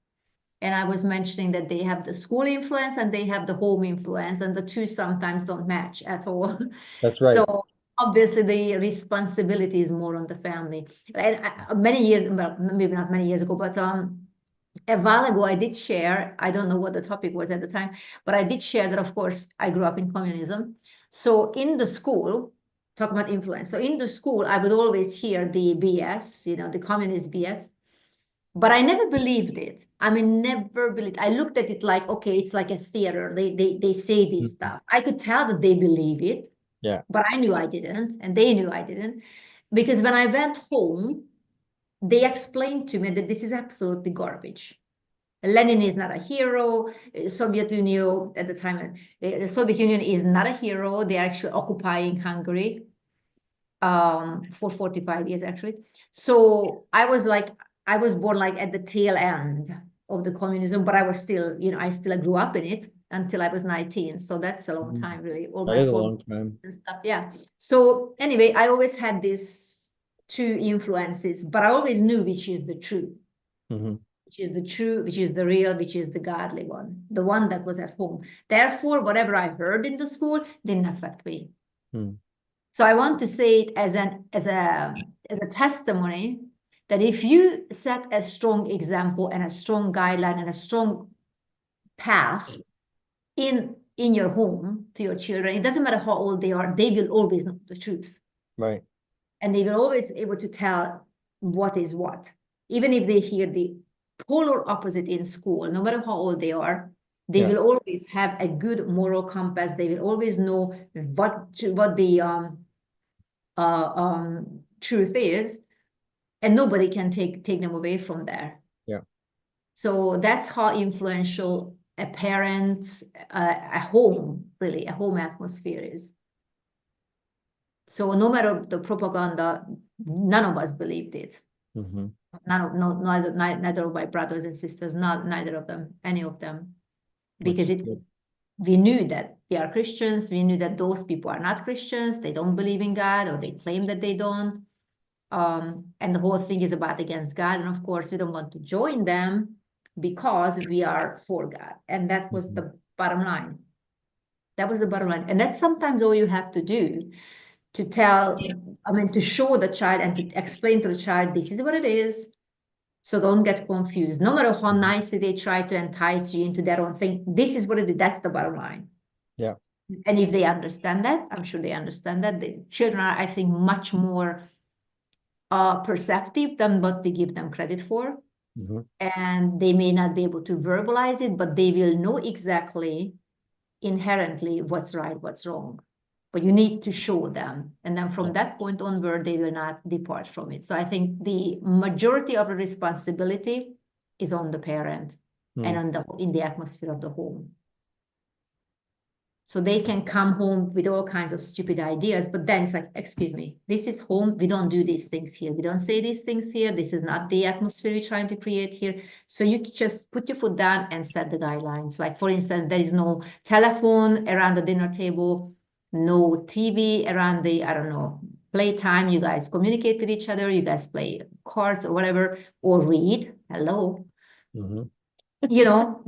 Speaker 1: And I was mentioning that they have the school influence and they have the home influence, and the two sometimes don't match at all.
Speaker 2: That's right.
Speaker 1: So obviously the responsibility is more on the family. And many years, well, maybe not many years ago, but a while ago I did share, I don't know what the topic was at the time, but I did share that of course I grew up in communism. So in the school, talk about influence. So in the school, I would always hear the BS, the communist BS, but I never believed it. I mean, never believed. I looked at it like, okay, it's like a theater. They say this stuff. I could tell that they believe it.
Speaker 2: Yeah.
Speaker 1: But I knew I didn't, and they knew I didn't, because when I went home, they explained to me that this is absolutely garbage. Lenin is not a hero. Soviet Union at the time, the Soviet Union is not a hero. They are actually occupying Hungary for 45 years, actually. So I was born like at the tail end of the communism, but I was still, I still grew up in it until I was 19. So that's a long time, really. All
Speaker 2: That
Speaker 1: my
Speaker 2: is a long time.
Speaker 1: and stuff. Yeah. So anyway, I always had these two influences, but I always knew which is the true. Which is the true, which is the real, which is the godly one, the one that was at home. Therefore, whatever I heard in the school didn't affect me. So I want to say it as a testimony that if you set a strong example and a strong guideline and a strong path in your home to your children, it doesn't matter how old they are, they will always know the truth.
Speaker 2: Right.
Speaker 1: And they will always able to tell what is what, even if they hear the polar opposite in school, no matter how old they are, they will always have a good moral compass. They will always know what the truth is, and nobody can take them away from there.
Speaker 2: Yeah.
Speaker 1: So that's how influential a parent, a home, really, a home atmosphere is. So no matter the propaganda, none of us believed it. Neither of my brothers and sisters, neither of them, any of them, because we knew that we are Christians. We knew that those people are not Christians. They don't believe in God, or they claim that they don't. And the whole thing is about against God. And of course, we don't want to join them because we are for God. And that was the bottom line. That was the bottom line. And that's sometimes all you have to do to to show the child and to explain to the child, this is what it is. So don't get confused. No matter how nicely they try to entice you into their own thing, this is what it is. That's the bottom line.
Speaker 2: Yeah.
Speaker 1: And if they understand that, I'm sure they understand that. The children are, I think, much more perceptive than what we give them credit for. And they may not be able to verbalize it, but they will know exactly inherently what's right, what's wrong. But you need to show them. And then from that point onward, they will not depart from it. So I think the majority of the responsibility is on the parent and in the atmosphere of the home. So they can come home with all kinds of stupid ideas, but then it's like, excuse me, this is home. We don't do these things here. We don't say these things here. This is not the atmosphere we're trying to create here. So you just put your foot down and set the guidelines. Like, for instance, there is no telephone around the dinner table, no TV around the, I don't know, playtime. You guys communicate with each other. You guys play cards or whatever, or read. Hello.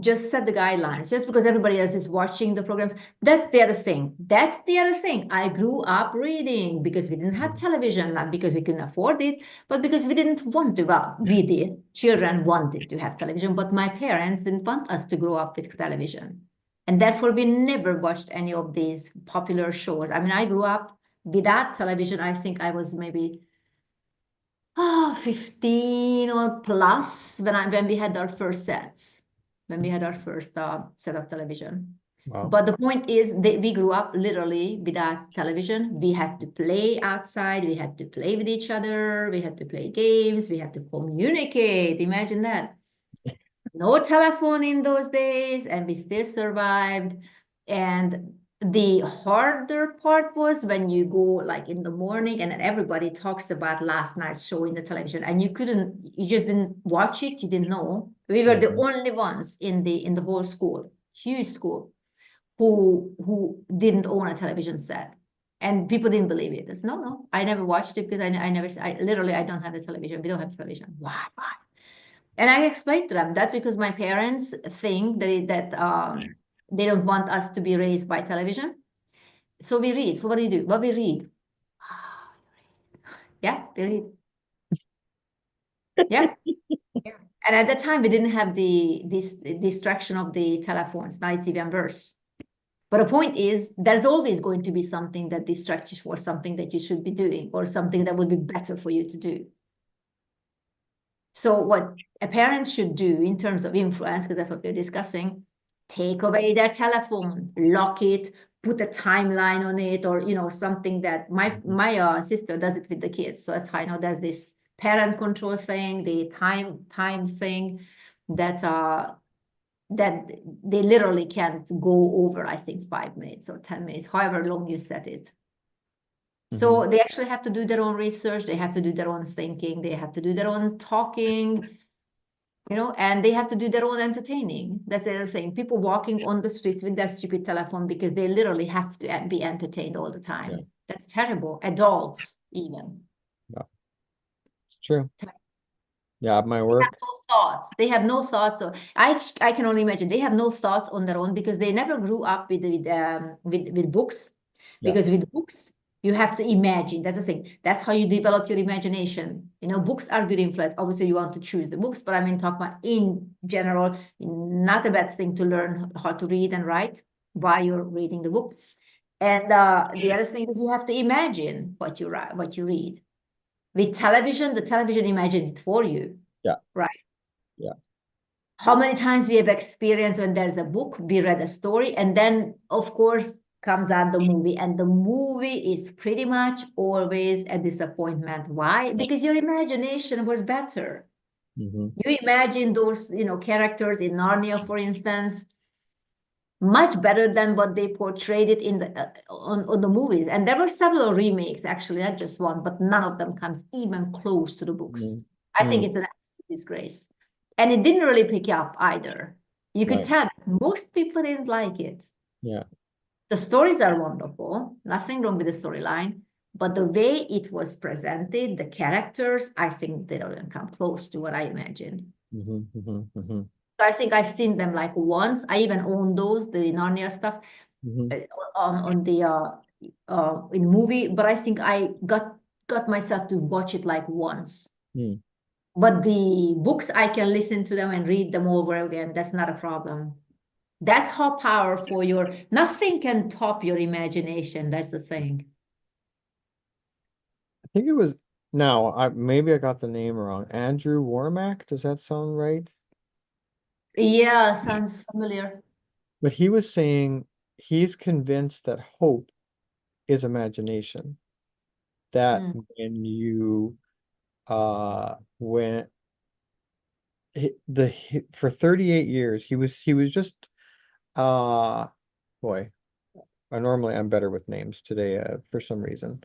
Speaker 1: Just set the guidelines. Just because everybody else is watching the programs, that's the other thing. That's the other thing. I grew up reading because we didn't have television, not because we couldn't afford it, but because we didn't want to. Well, we did. Children wanted to have television, but my parents didn't want us to grow up with television. And therefore, we never watched any of these popular shows. I mean, I grew up without television. I think I was maybe 15 or plus when we had our first sets. When we had our first set of television. Wow. But the point is that we grew up literally without television. We had to play outside. We had to play with each other. We had to play games. We had to communicate. Imagine that. No telephone in those days, and we still survived. And the harder part was when you go like in the morning and everybody talks about last night's show in the television, and you just didn't watch it. You didn't know. We were the only ones in the whole school, huge school, who didn't own a television set, and people didn't believe it. It's, no, I never watched it because I don't have a television. We don't have television. Why? And I explained to them that because my parents think that they don't want us to be raised by television. So we read. So what do you do? Well, we read. Yeah, we read. Yeah. And at that time, we didn't have this distraction of the telephones. Now it's even worse. But the point is, there's always going to be something that distracts you for something that you should be doing, or something that would be better for you to do. So what a parent should do in terms of influence, because that's what we're discussing, take away their telephone, lock it, put a timeline on it, or something that my sister does it with the kids. So that's how I know there's this parent control thing, the time thing that that they literally can't go over, I think, 5 minutes or 10 minutes, however long you set it. So they actually have to do their own research, they have to do their own thinking, they have to do their own talking, and they have to do their own entertaining. That's the other thing. People walking on the streets with their stupid telephone because they literally have to be entertained all the time.
Speaker 2: Yeah.
Speaker 1: That's terrible. Adults, even.
Speaker 2: Yeah. It's true. Yeah, my work.
Speaker 1: They have no thoughts. They have no thoughts. So I can only imagine they have no thoughts on their own because they never grew up with books.
Speaker 2: Yeah.
Speaker 1: Because with books, you have to imagine. That's the thing. That's how you develop your imagination. Books are good influence. Obviously, you want to choose the books, but I mean, talk about in general, not a bad thing to learn how to read and write while you're reading the book. And the other thing is you have to imagine what you write, what you read. With television, the television imagines it for you.
Speaker 2: Yeah.
Speaker 1: Right.
Speaker 2: Yeah.
Speaker 1: How many times we have experienced when there's a book, we read a story, and then, of course, comes out the movie, and the movie is pretty much always a disappointment. Why? Because your imagination was better. You imagine those, characters in Narnia, for instance, much better than what they portrayed it in the on the movies. And there were several remakes, actually, not just one, but none of them comes even close to the books. I think it's an absolute disgrace. And it didn't really pick up either. You could tell most people didn't like it.
Speaker 2: Yeah.
Speaker 1: The stories are wonderful, nothing wrong with the storyline, but the way it was presented, the characters, I think they don't come close to what I imagined. So I think I've seen them like once. I even own those, the Narnia stuff, on the in movie, but I think I got myself to watch it like once. But the books, I can listen to them and read them over again. That's not a problem. That's how powerful nothing can top your imagination. That's the thing.
Speaker 2: I think it was, maybe I got the name wrong. Andrew Warmack, does that sound right?
Speaker 1: Yeah, sounds familiar.
Speaker 2: But he was saying he's convinced that hope is imagination. That when you when for 38 years he was just boy, normally I'm better with names today for some reason.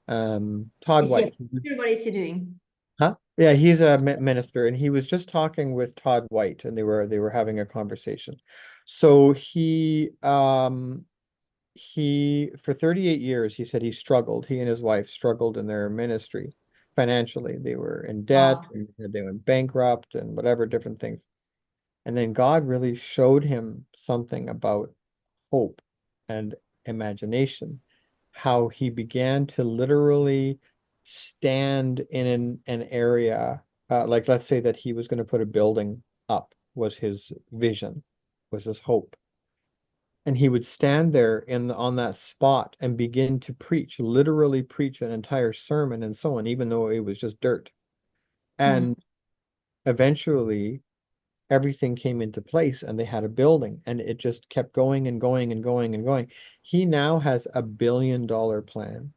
Speaker 2: Todd White.
Speaker 1: What is he doing?
Speaker 2: Huh? Yeah, he's a minister, and he was just talking with Todd White, and they were having a conversation. So he for 38 years he said he and his wife struggled in their ministry financially. They were in debt, and they went bankrupt and whatever different things. And then God really showed him something about hope and imagination, how he began to literally stand in an area, like let's say that he was going to put a building up, was his vision, was his hope. And he would stand there on that spot and begin to preach, literally preach an entire sermon and so on, even though it was just dirt. And eventually everything came into place and they had a building, and it just kept going and going and going and going. He now has $1 billion plan.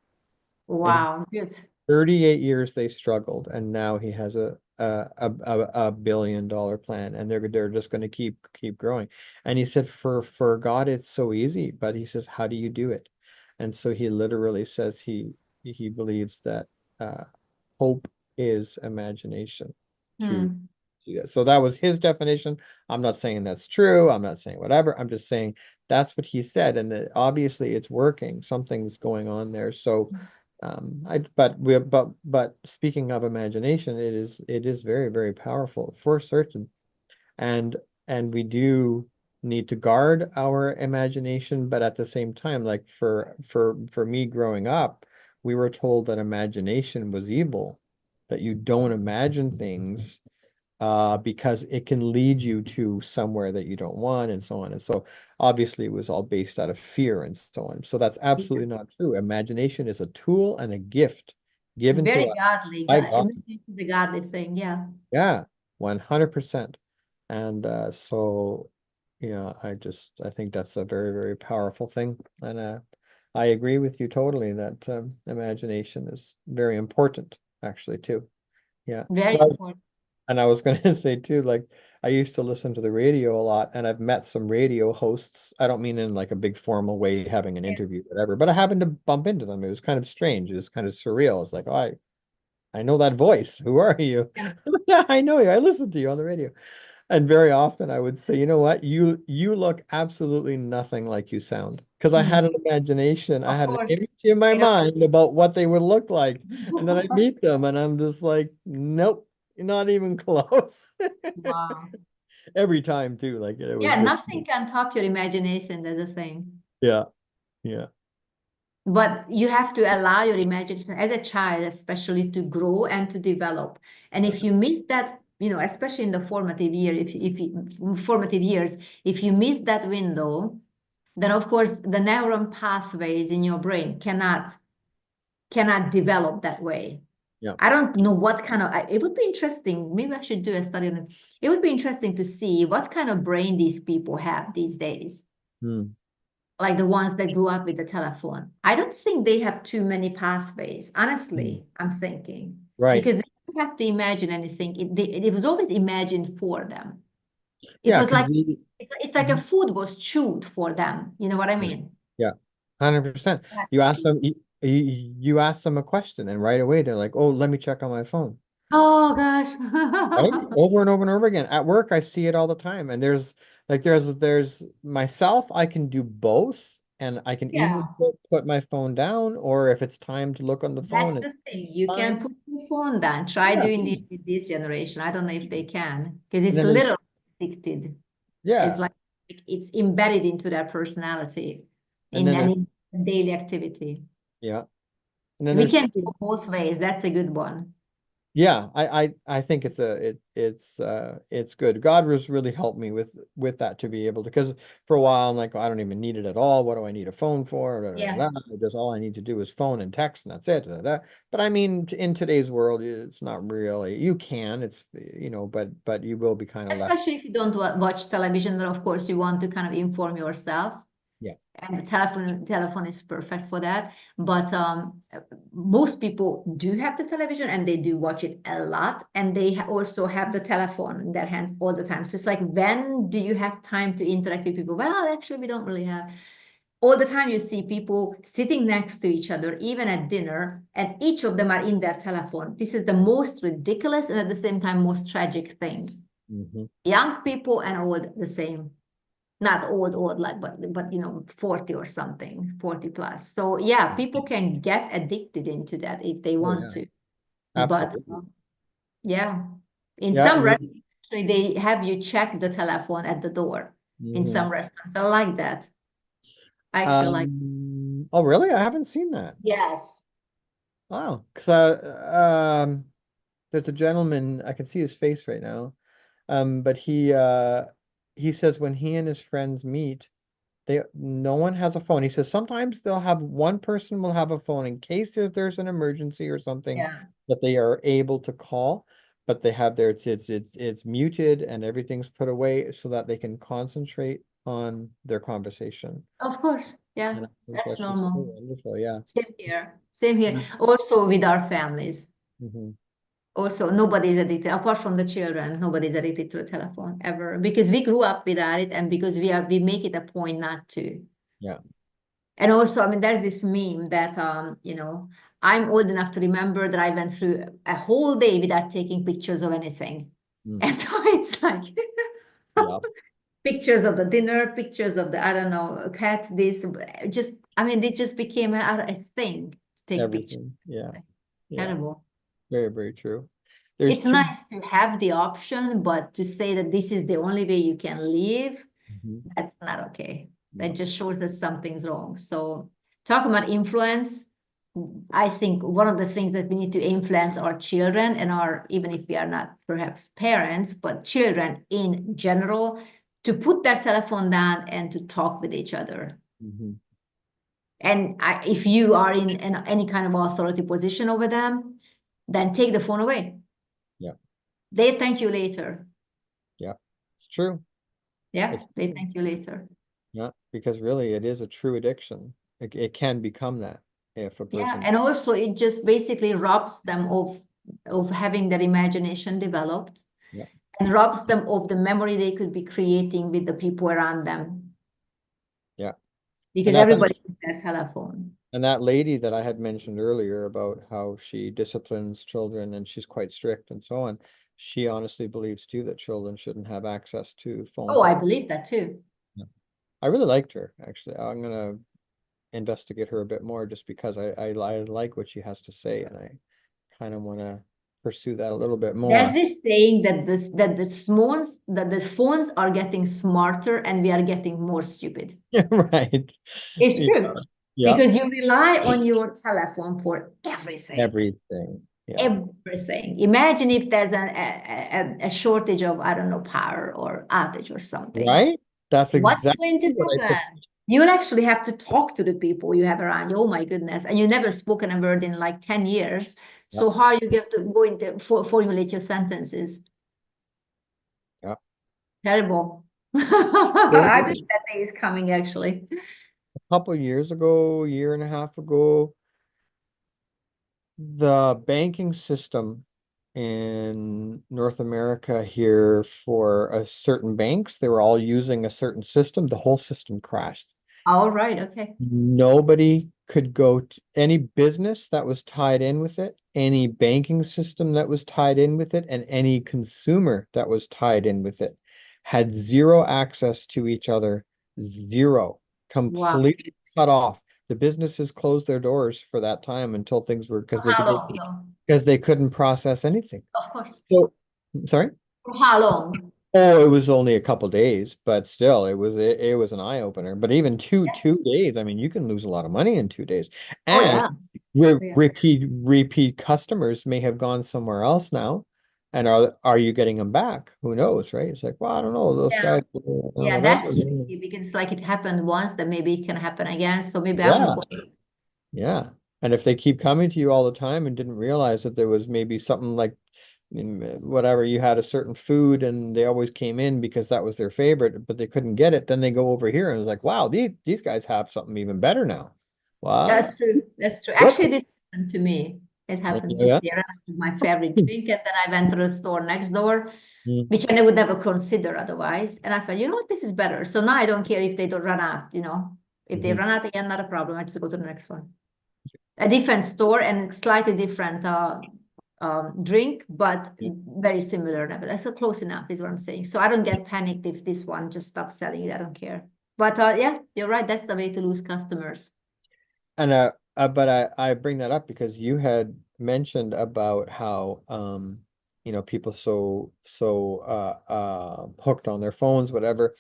Speaker 1: Wow, good.
Speaker 2: 38 years they struggled, and now he has a $1 billion plan, and they're just going to keep growing. And he said, for God it's so easy, but he says, how do you do it? And so he literally says he believes that hope is imagination to do that. So that was his definition. I'm not saying that's true. I'm not saying whatever. I'm just saying that's what he said, and that obviously it's working. Something's going on there. So but speaking of imagination, it is very, very powerful for certain. And we do need to guard our imagination, but at the same time, like for me growing up, we were told that imagination was evil, that you don't imagine things because it can lead you to somewhere that you don't want, and so on. And so obviously it was all based out of fear and so on. So that's absolutely not true. Imagination is a tool and a gift given to
Speaker 1: Very
Speaker 2: us
Speaker 1: godly.
Speaker 2: by God.
Speaker 1: Imagination is a godly thing. Yeah.
Speaker 2: Yeah, 100%. And so, I think that's a very, very powerful thing. And I agree with you totally that imagination is very important, actually, too. Yeah.
Speaker 1: Very
Speaker 2: Well,
Speaker 1: important.
Speaker 2: and I was going to say too, like, I used to listen to the radio a lot, and I've met some radio hosts. I don't mean in like a big formal way, having an
Speaker 1: Yeah.
Speaker 2: interview, whatever, but I happened to bump into them. It was kind of strange. It was kind of surreal. It's like, oh, I know that voice. Who are you?
Speaker 1: Yeah.
Speaker 2: Yeah, I know you. I listen to you on the radio. And very often I would say, you know what? You look absolutely nothing like you sound. Because I had
Speaker 1: Mm,
Speaker 2: an imagination, I
Speaker 1: of
Speaker 2: had an
Speaker 1: course.
Speaker 2: image in my
Speaker 1: I don't.
Speaker 2: mind about what they would look like. And then I meet them and I'm just like, nope, not even close.
Speaker 1: Wow.
Speaker 2: Every time too. Like it was
Speaker 1: Yeah,
Speaker 2: just,
Speaker 1: nothing can top your imagination. That's the thing.
Speaker 2: yeah, yeah.
Speaker 1: But you have to allow your imagination as a child, especially to grow and to develop. And if you miss that, especially in the formative year, formative years, if you miss that window, then of course the neuron pathways in your brain cannot develop that way.
Speaker 2: Yeah.
Speaker 1: I don't know what kind of, it would be interesting. Maybe I should do a study on it. It would be interesting to see what kind of brain these people have these days,
Speaker 2: Hmm.
Speaker 1: like the ones that grew up with the telephone. I don't think they have too many pathways. Honestly, I'm thinking
Speaker 2: Right.
Speaker 1: because they don't have to imagine anything. It was always imagined for them. It
Speaker 2: Yeah,
Speaker 1: was
Speaker 2: because
Speaker 1: like it's like a
Speaker 2: Mhm.
Speaker 1: food was chewed for them. You know what I
Speaker 2: Right.
Speaker 1: mean?
Speaker 2: Yeah, 100%. You ask
Speaker 1: Exactly.
Speaker 2: them, you ask them a question, and right away they're like, "Oh, let me check on my phone."
Speaker 1: Oh
Speaker 2: Right?
Speaker 1: gosh.
Speaker 2: Over and over and over again. At work, I see it all the time. And there's myself, I can do both, and I can easily
Speaker 1: Yeah.
Speaker 2: put my phone down, or if it's time to look on the
Speaker 1: That's
Speaker 2: phone, it's
Speaker 1: the thing. You can
Speaker 2: fine.
Speaker 1: put your phone down. Try
Speaker 2: Yeah.
Speaker 1: doing this with this generation. I don't know if they can, because
Speaker 2: And
Speaker 1: it's
Speaker 2: then there's,
Speaker 1: literally addicted. It's
Speaker 2: yeah.
Speaker 1: like it's embedded into their personality
Speaker 2: And
Speaker 1: in
Speaker 2: then there's,
Speaker 1: any daily activity.
Speaker 2: yeah. And then
Speaker 1: We
Speaker 2: there's
Speaker 1: can do both ways. That's a good one.
Speaker 2: Yeah, I think it's good. God was really helped me with that to be able to, because for a while I'm like, oh, I don't even need it at all. What do I need a phone for? Da, da,
Speaker 1: Yeah.
Speaker 2: da, da. Just all I need to do is phone and text, and that's it. Da, da, da. But I mean, in today's world, it's not really. You can, but you will be kind of left.
Speaker 1: Especially if you don't watch television, then of course you want to kind of inform yourself.
Speaker 2: Yeah.
Speaker 1: And the telephone is perfect for that. But most people do have the television and they do watch it a lot, and they also have the telephone in their hands all the time. So it's like, when do you have time to interact with people? Well, actually, we don't really have. All the time you see people sitting next to each other, even at dinner, and each of them are in their telephone. This is the most ridiculous and at the same time most tragic thing.
Speaker 2: Hmm.
Speaker 1: Young people and old, the same. Not old like, but 40 or something, 40 plus. So yeah, people can get addicted into that if they
Speaker 2: Oh
Speaker 1: want
Speaker 2: yeah,
Speaker 1: to. But
Speaker 2: absolutely.
Speaker 1: yeah, in
Speaker 2: Yeah.
Speaker 1: some restaurants they have you check the telephone at the door. In
Speaker 2: Mhm.
Speaker 1: some restaurants, I like that. I actually like.
Speaker 2: Oh really? I haven't seen that.
Speaker 1: Yes.
Speaker 2: Oh, because there's a gentleman, I can see his face right now. But he says when he and his friends meet, no one has a phone. He says sometimes they'll have one person will have a phone in case there's an emergency or something
Speaker 1: Yeah.
Speaker 2: that they are able to call, but they have it's muted and everything's put away so that they can concentrate on their conversation.
Speaker 1: Of course.
Speaker 2: And
Speaker 1: Yeah.
Speaker 2: I think
Speaker 1: That's
Speaker 2: that's just so
Speaker 1: normal.
Speaker 2: wonderful. Yeah.
Speaker 1: Same here. Same here. Also with our families.
Speaker 2: Mm-hmm.
Speaker 1: Also, nobody is addicted, apart from the children, nobody is addicted to a telephone ever, because we grew up without it, and because we make it a point not to.
Speaker 2: Yeah.
Speaker 1: And also, I mean, there's this meme that I'm old enough to remember that I went through a whole day without taking pictures of anything.
Speaker 2: Mm.
Speaker 1: And it's like
Speaker 2: Yeah.
Speaker 1: pictures of the dinner, pictures of the, I don't know, cat, this just, I mean, it just became a thing to take pictures.
Speaker 2: Everything. Yeah. Yeah.
Speaker 1: Terrible.
Speaker 2: Very, very true. There's
Speaker 1: It's
Speaker 2: two.
Speaker 1: nice to have the option, but to say that this is the only way you can live,
Speaker 2: Mhm.
Speaker 1: that's not okay. That
Speaker 2: No.
Speaker 1: just shows that something's wrong. So talk about influence. I think one of the things that we need to influence our children and even if we are not perhaps parents, but children in general, to put their telephone down and to talk with each other.
Speaker 2: Mhm.
Speaker 1: And if you are in any kind of authority position over them, then take the phone away.
Speaker 2: Yeah.
Speaker 1: They thank you later.
Speaker 2: Yeah, it's true.
Speaker 1: Yeah,
Speaker 2: It's
Speaker 1: they thank you later.
Speaker 2: Yeah, because really it is a true addiction. It can become that if a
Speaker 1: Yeah,
Speaker 2: person.
Speaker 1: and also it just basically robs them of having their imagination developed.
Speaker 2: Yeah.
Speaker 1: And robs them of the memory they could be creating with the people around them.
Speaker 2: Yeah.
Speaker 1: Because
Speaker 2: that's
Speaker 1: everybody has a telephone.
Speaker 2: And that lady that I had mentioned earlier about how she disciplines children and she's quite strict and so on, she honestly believes too that children shouldn't have access to phones.
Speaker 1: Oh, I believe that too.
Speaker 2: Yeah. I really liked her, actually. I'm gonna investigate her a bit more just because I like what she has to say and I kind of want to pursue that a little bit more.
Speaker 1: There's this saying that the phones are getting smarter and we are getting more stupid.
Speaker 2: Right.
Speaker 1: It's
Speaker 2: Yeah.
Speaker 1: true.
Speaker 2: Yeah.
Speaker 1: Because you rely on your telephone for everything.
Speaker 2: Everything. Yeah.
Speaker 1: Everything. Imagine if there's a shortage of, I don't know, power or outage or something.
Speaker 2: Right? That's
Speaker 1: What's
Speaker 2: exactly
Speaker 1: going to
Speaker 2: what I said.
Speaker 1: happen? You'll actually have to talk to the people you have around you. Oh my goodness. And you never spoken a word in like 10 years.
Speaker 2: Yeah.
Speaker 1: So how are you going to going to formulate your sentences?
Speaker 2: Yeah.
Speaker 1: Terrible. I think that day is coming actually.
Speaker 2: A couple years ago, year and a half ago, the banking system in North America here for a certain banks, they were all using a certain system. The whole system crashed.
Speaker 1: All right. Okay.
Speaker 2: Nobody could go to any business that was tied in with it, any banking system that was tied in with it, and any consumer that was tied in with it had zero access to each other, zero,
Speaker 1: Wow.
Speaker 2: completely cut off. The businesses closed their doors for that time until things were
Speaker 1: For how long though?
Speaker 2: because they couldn't process anything.
Speaker 1: Of course.
Speaker 2: So, sorry?
Speaker 1: For how long?
Speaker 2: Oh, it was only a couple days, but still, it was an eye opener. But even two
Speaker 1: Yeah.
Speaker 2: 2 days, I mean, you can lose a lot of money in 2 days.
Speaker 1: Oh
Speaker 2: And
Speaker 1: yeah. Yeah.
Speaker 2: repeat customers may have gone somewhere else now. And are you getting them back? Who knows, right? It's like, well, I don't know, those
Speaker 1: Yeah.
Speaker 2: guys,
Speaker 1: Yeah,
Speaker 2: whatever.
Speaker 1: that's tricky because like it happened once, then maybe it can happen again. So maybe I
Speaker 2: Yeah,
Speaker 1: won't go.
Speaker 2: yeah. And if they keep coming to you all the time and didn't realize that there was maybe something like whatever, you had a certain food and they always came in because that was their favorite, but they couldn't get it, then they go over here and it's like, wow, these guys have something even better now. Wow.
Speaker 1: That's true. That's true.
Speaker 2: What?
Speaker 1: Actually, this happened to me. It happened to
Speaker 2: Yeah.
Speaker 1: me. I ran out of my favorite drink, and then I went to the store next door,
Speaker 2: Mm.
Speaker 1: which I would never consider otherwise. And I thought, you know what, this is better. So now I don't care if they don't run out, you know. If they
Speaker 2: Mhm.
Speaker 1: run out again, not a problem. I just go to the next one. A different store and slightly different drink, but
Speaker 2: Yeah.
Speaker 1: very similar. That's so close enough, is what I'm saying. So I don't get panicked if this one just stops selling it. I don't care. But yeah, you're right. That's the way to lose customers.
Speaker 2: And but I bring that up because you had mentioned about how people hooked on their phones, whatever.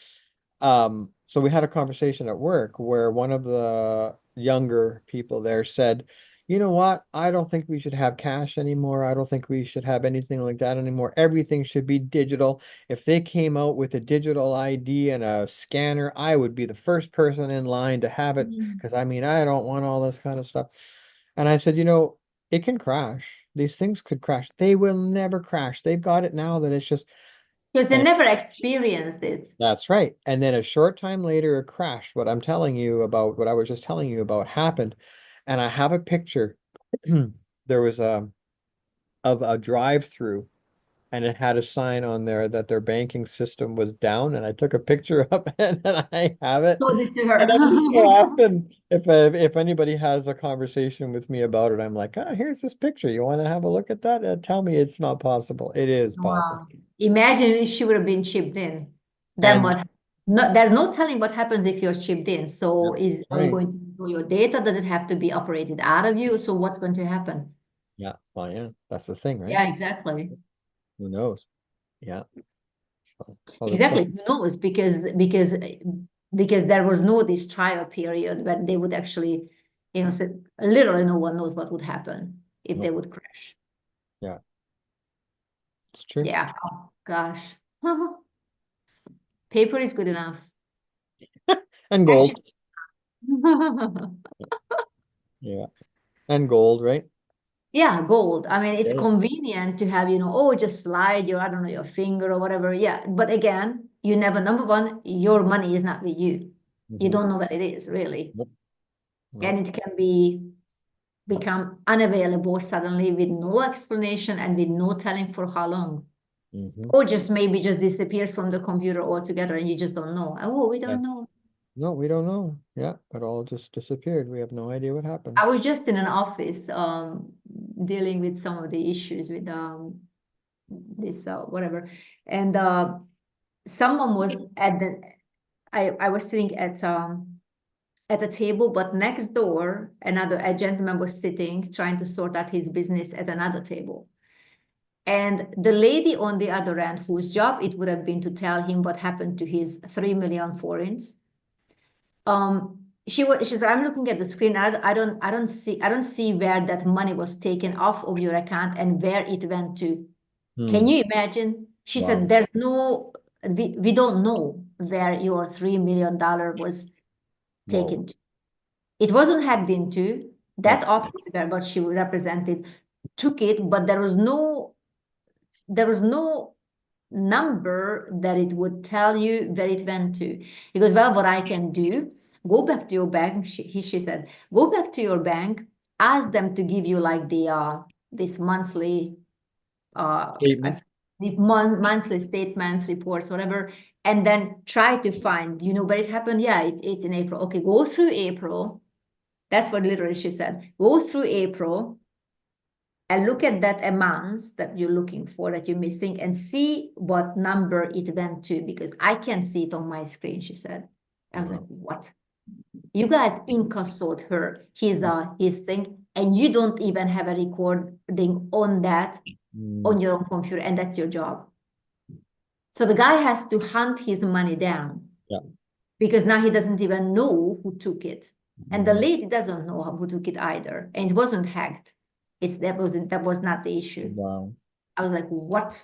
Speaker 2: So we had a conversation at work where one of the younger people there said, you know what? I don't think we should have cash anymore. I don't think we should have anything like that anymore. Everything should be digital. If they came out with a digital ID and a scanner, I would be the first person in line to have it because I mean, I don't want all this kind of stuff. And I said, it can crash. These things could crash. They will never crash. They've got it now that it's just.
Speaker 1: Because they never experienced it.
Speaker 2: That's right. And then a short time later, it crashed. What I'm telling you about, what I was just telling you about happened. And I have a picture. There was of a drive-through and it had a sign on there that their banking system was down. And I took a picture of it and I have it.
Speaker 1: Showed it to her.
Speaker 2: And every so often, if anybody has a conversation with me about it, I'm like, here's this picture. You want to have a look at that? Tell me it's not possible. It is possible.
Speaker 1: Wow. Imagine if she would have been chipped in. Then
Speaker 2: And
Speaker 1: what? No, there's no telling what happens if you're chipped in. So are you
Speaker 2: right.
Speaker 1: going to know your data? Does it have to be operated out of you? So what's going to happen?
Speaker 2: Yeah, well, yeah, that's the thing, right?
Speaker 1: Yeah, exactly.
Speaker 2: Who knows? Yeah. So
Speaker 1: Exactly. Who knows? Because there was no this trial period when they would actually You know, so literally no one knows what would happen if they would crash.
Speaker 2: Yeah. It's true.
Speaker 1: Yeah. Oh, gosh. Paper is good enough.
Speaker 2: And
Speaker 1: Cash
Speaker 2: gold. Yeah. And gold, right?
Speaker 1: Yeah, gold. I mean, it's
Speaker 2: Yeah.
Speaker 1: convenient to have, you know, oh, just slide your, I don't know, your finger or whatever. Yeah. But again, you never, number one, your money is not with you. You
Speaker 2: Mhm.
Speaker 1: don't know what it is really.
Speaker 2: Nope. Nope.
Speaker 1: And it can become unavailable suddenly with no explanation and with no telling for how long.
Speaker 2: Mhm.
Speaker 1: Or just maybe just disappears from the computer altogether and you just don't know. Oh, we don't know.
Speaker 2: No, we don't know. Yeah, it all just disappeared. We have no idea what happened.
Speaker 1: I was just in an office dealing with some of the issues with this whatever. And someone was at the I was sitting at a table, but next door a gentleman was sitting trying to sort out his business at another table. And the lady on the other end, whose job it would have been to tell him what happened to his 3 million forints, she said, I'm looking at the screen. I don't see where that money was taken off of your account and where it went to. Can you imagine? She
Speaker 2: Wow.
Speaker 1: said, there's no, we don't know where your $3 million was taken to. It wasn't hacked into. That office where what she represented took it, but there was no number that it would tell you where it went to. He goes, well, what I can do, go back to your bank. She said, go back to your bank, ask them to give you like this monthly
Speaker 2: Statement.
Speaker 1: the monthly statements, reports, whatever, and then try to find, you know, where it happened. Yeah, it's in April. Okay, go through April. That's what literally she said. Go through April and look at that amounts that you're looking for, that you're missing, and see what number it went to, because I can't see it on my screen, she said. I was like, what? You guys incassoled his thing, and you don't even have a recording on that on your own computer, and that's your job. So the guy has to hunt his money down.
Speaker 2: Yeah.
Speaker 1: Because now he doesn't even know who took it. And the lady doesn't know who took it either. And it wasn't hacked. That was not the issue.
Speaker 2: Wow.
Speaker 1: I was like, what?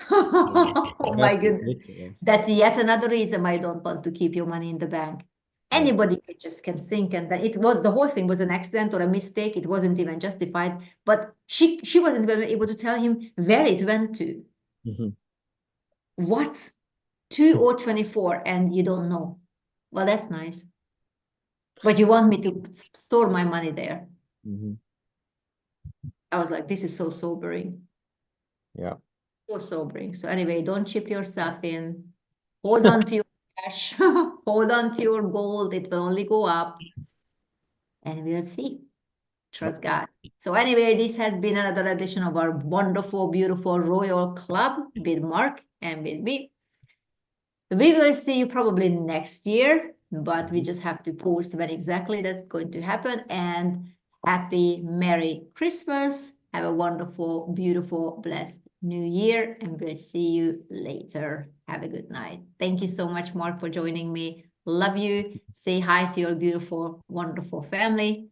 Speaker 1: Oh my goodness. That's yet another reason I don't want to keep your money in the bank. Anybody just can think, and that the whole thing was an accident or a mistake. It wasn't even justified. But she wasn't even able to tell him where it went to. What? 2 or 24, and you don't know. Well, that's nice. But you want me to store my money there. I was like, this is so sobering.
Speaker 2: Yeah.
Speaker 1: So sobering. So anyway, don't chip yourself in. Hold on to your cash. Hold on to your gold. It will only go up. And we'll see. Trust God. So anyway, this has been another edition of our wonderful, beautiful Royal Club with Mark and with me. We will see you probably next year, but we just have to post when exactly that's going to happen. And happy, Merry Christmas. Have a wonderful, beautiful, blessed New Year, and we'll see you later. Have a good night. Thank you so much, Mark, for joining me. Love you. Say hi to your beautiful, wonderful family.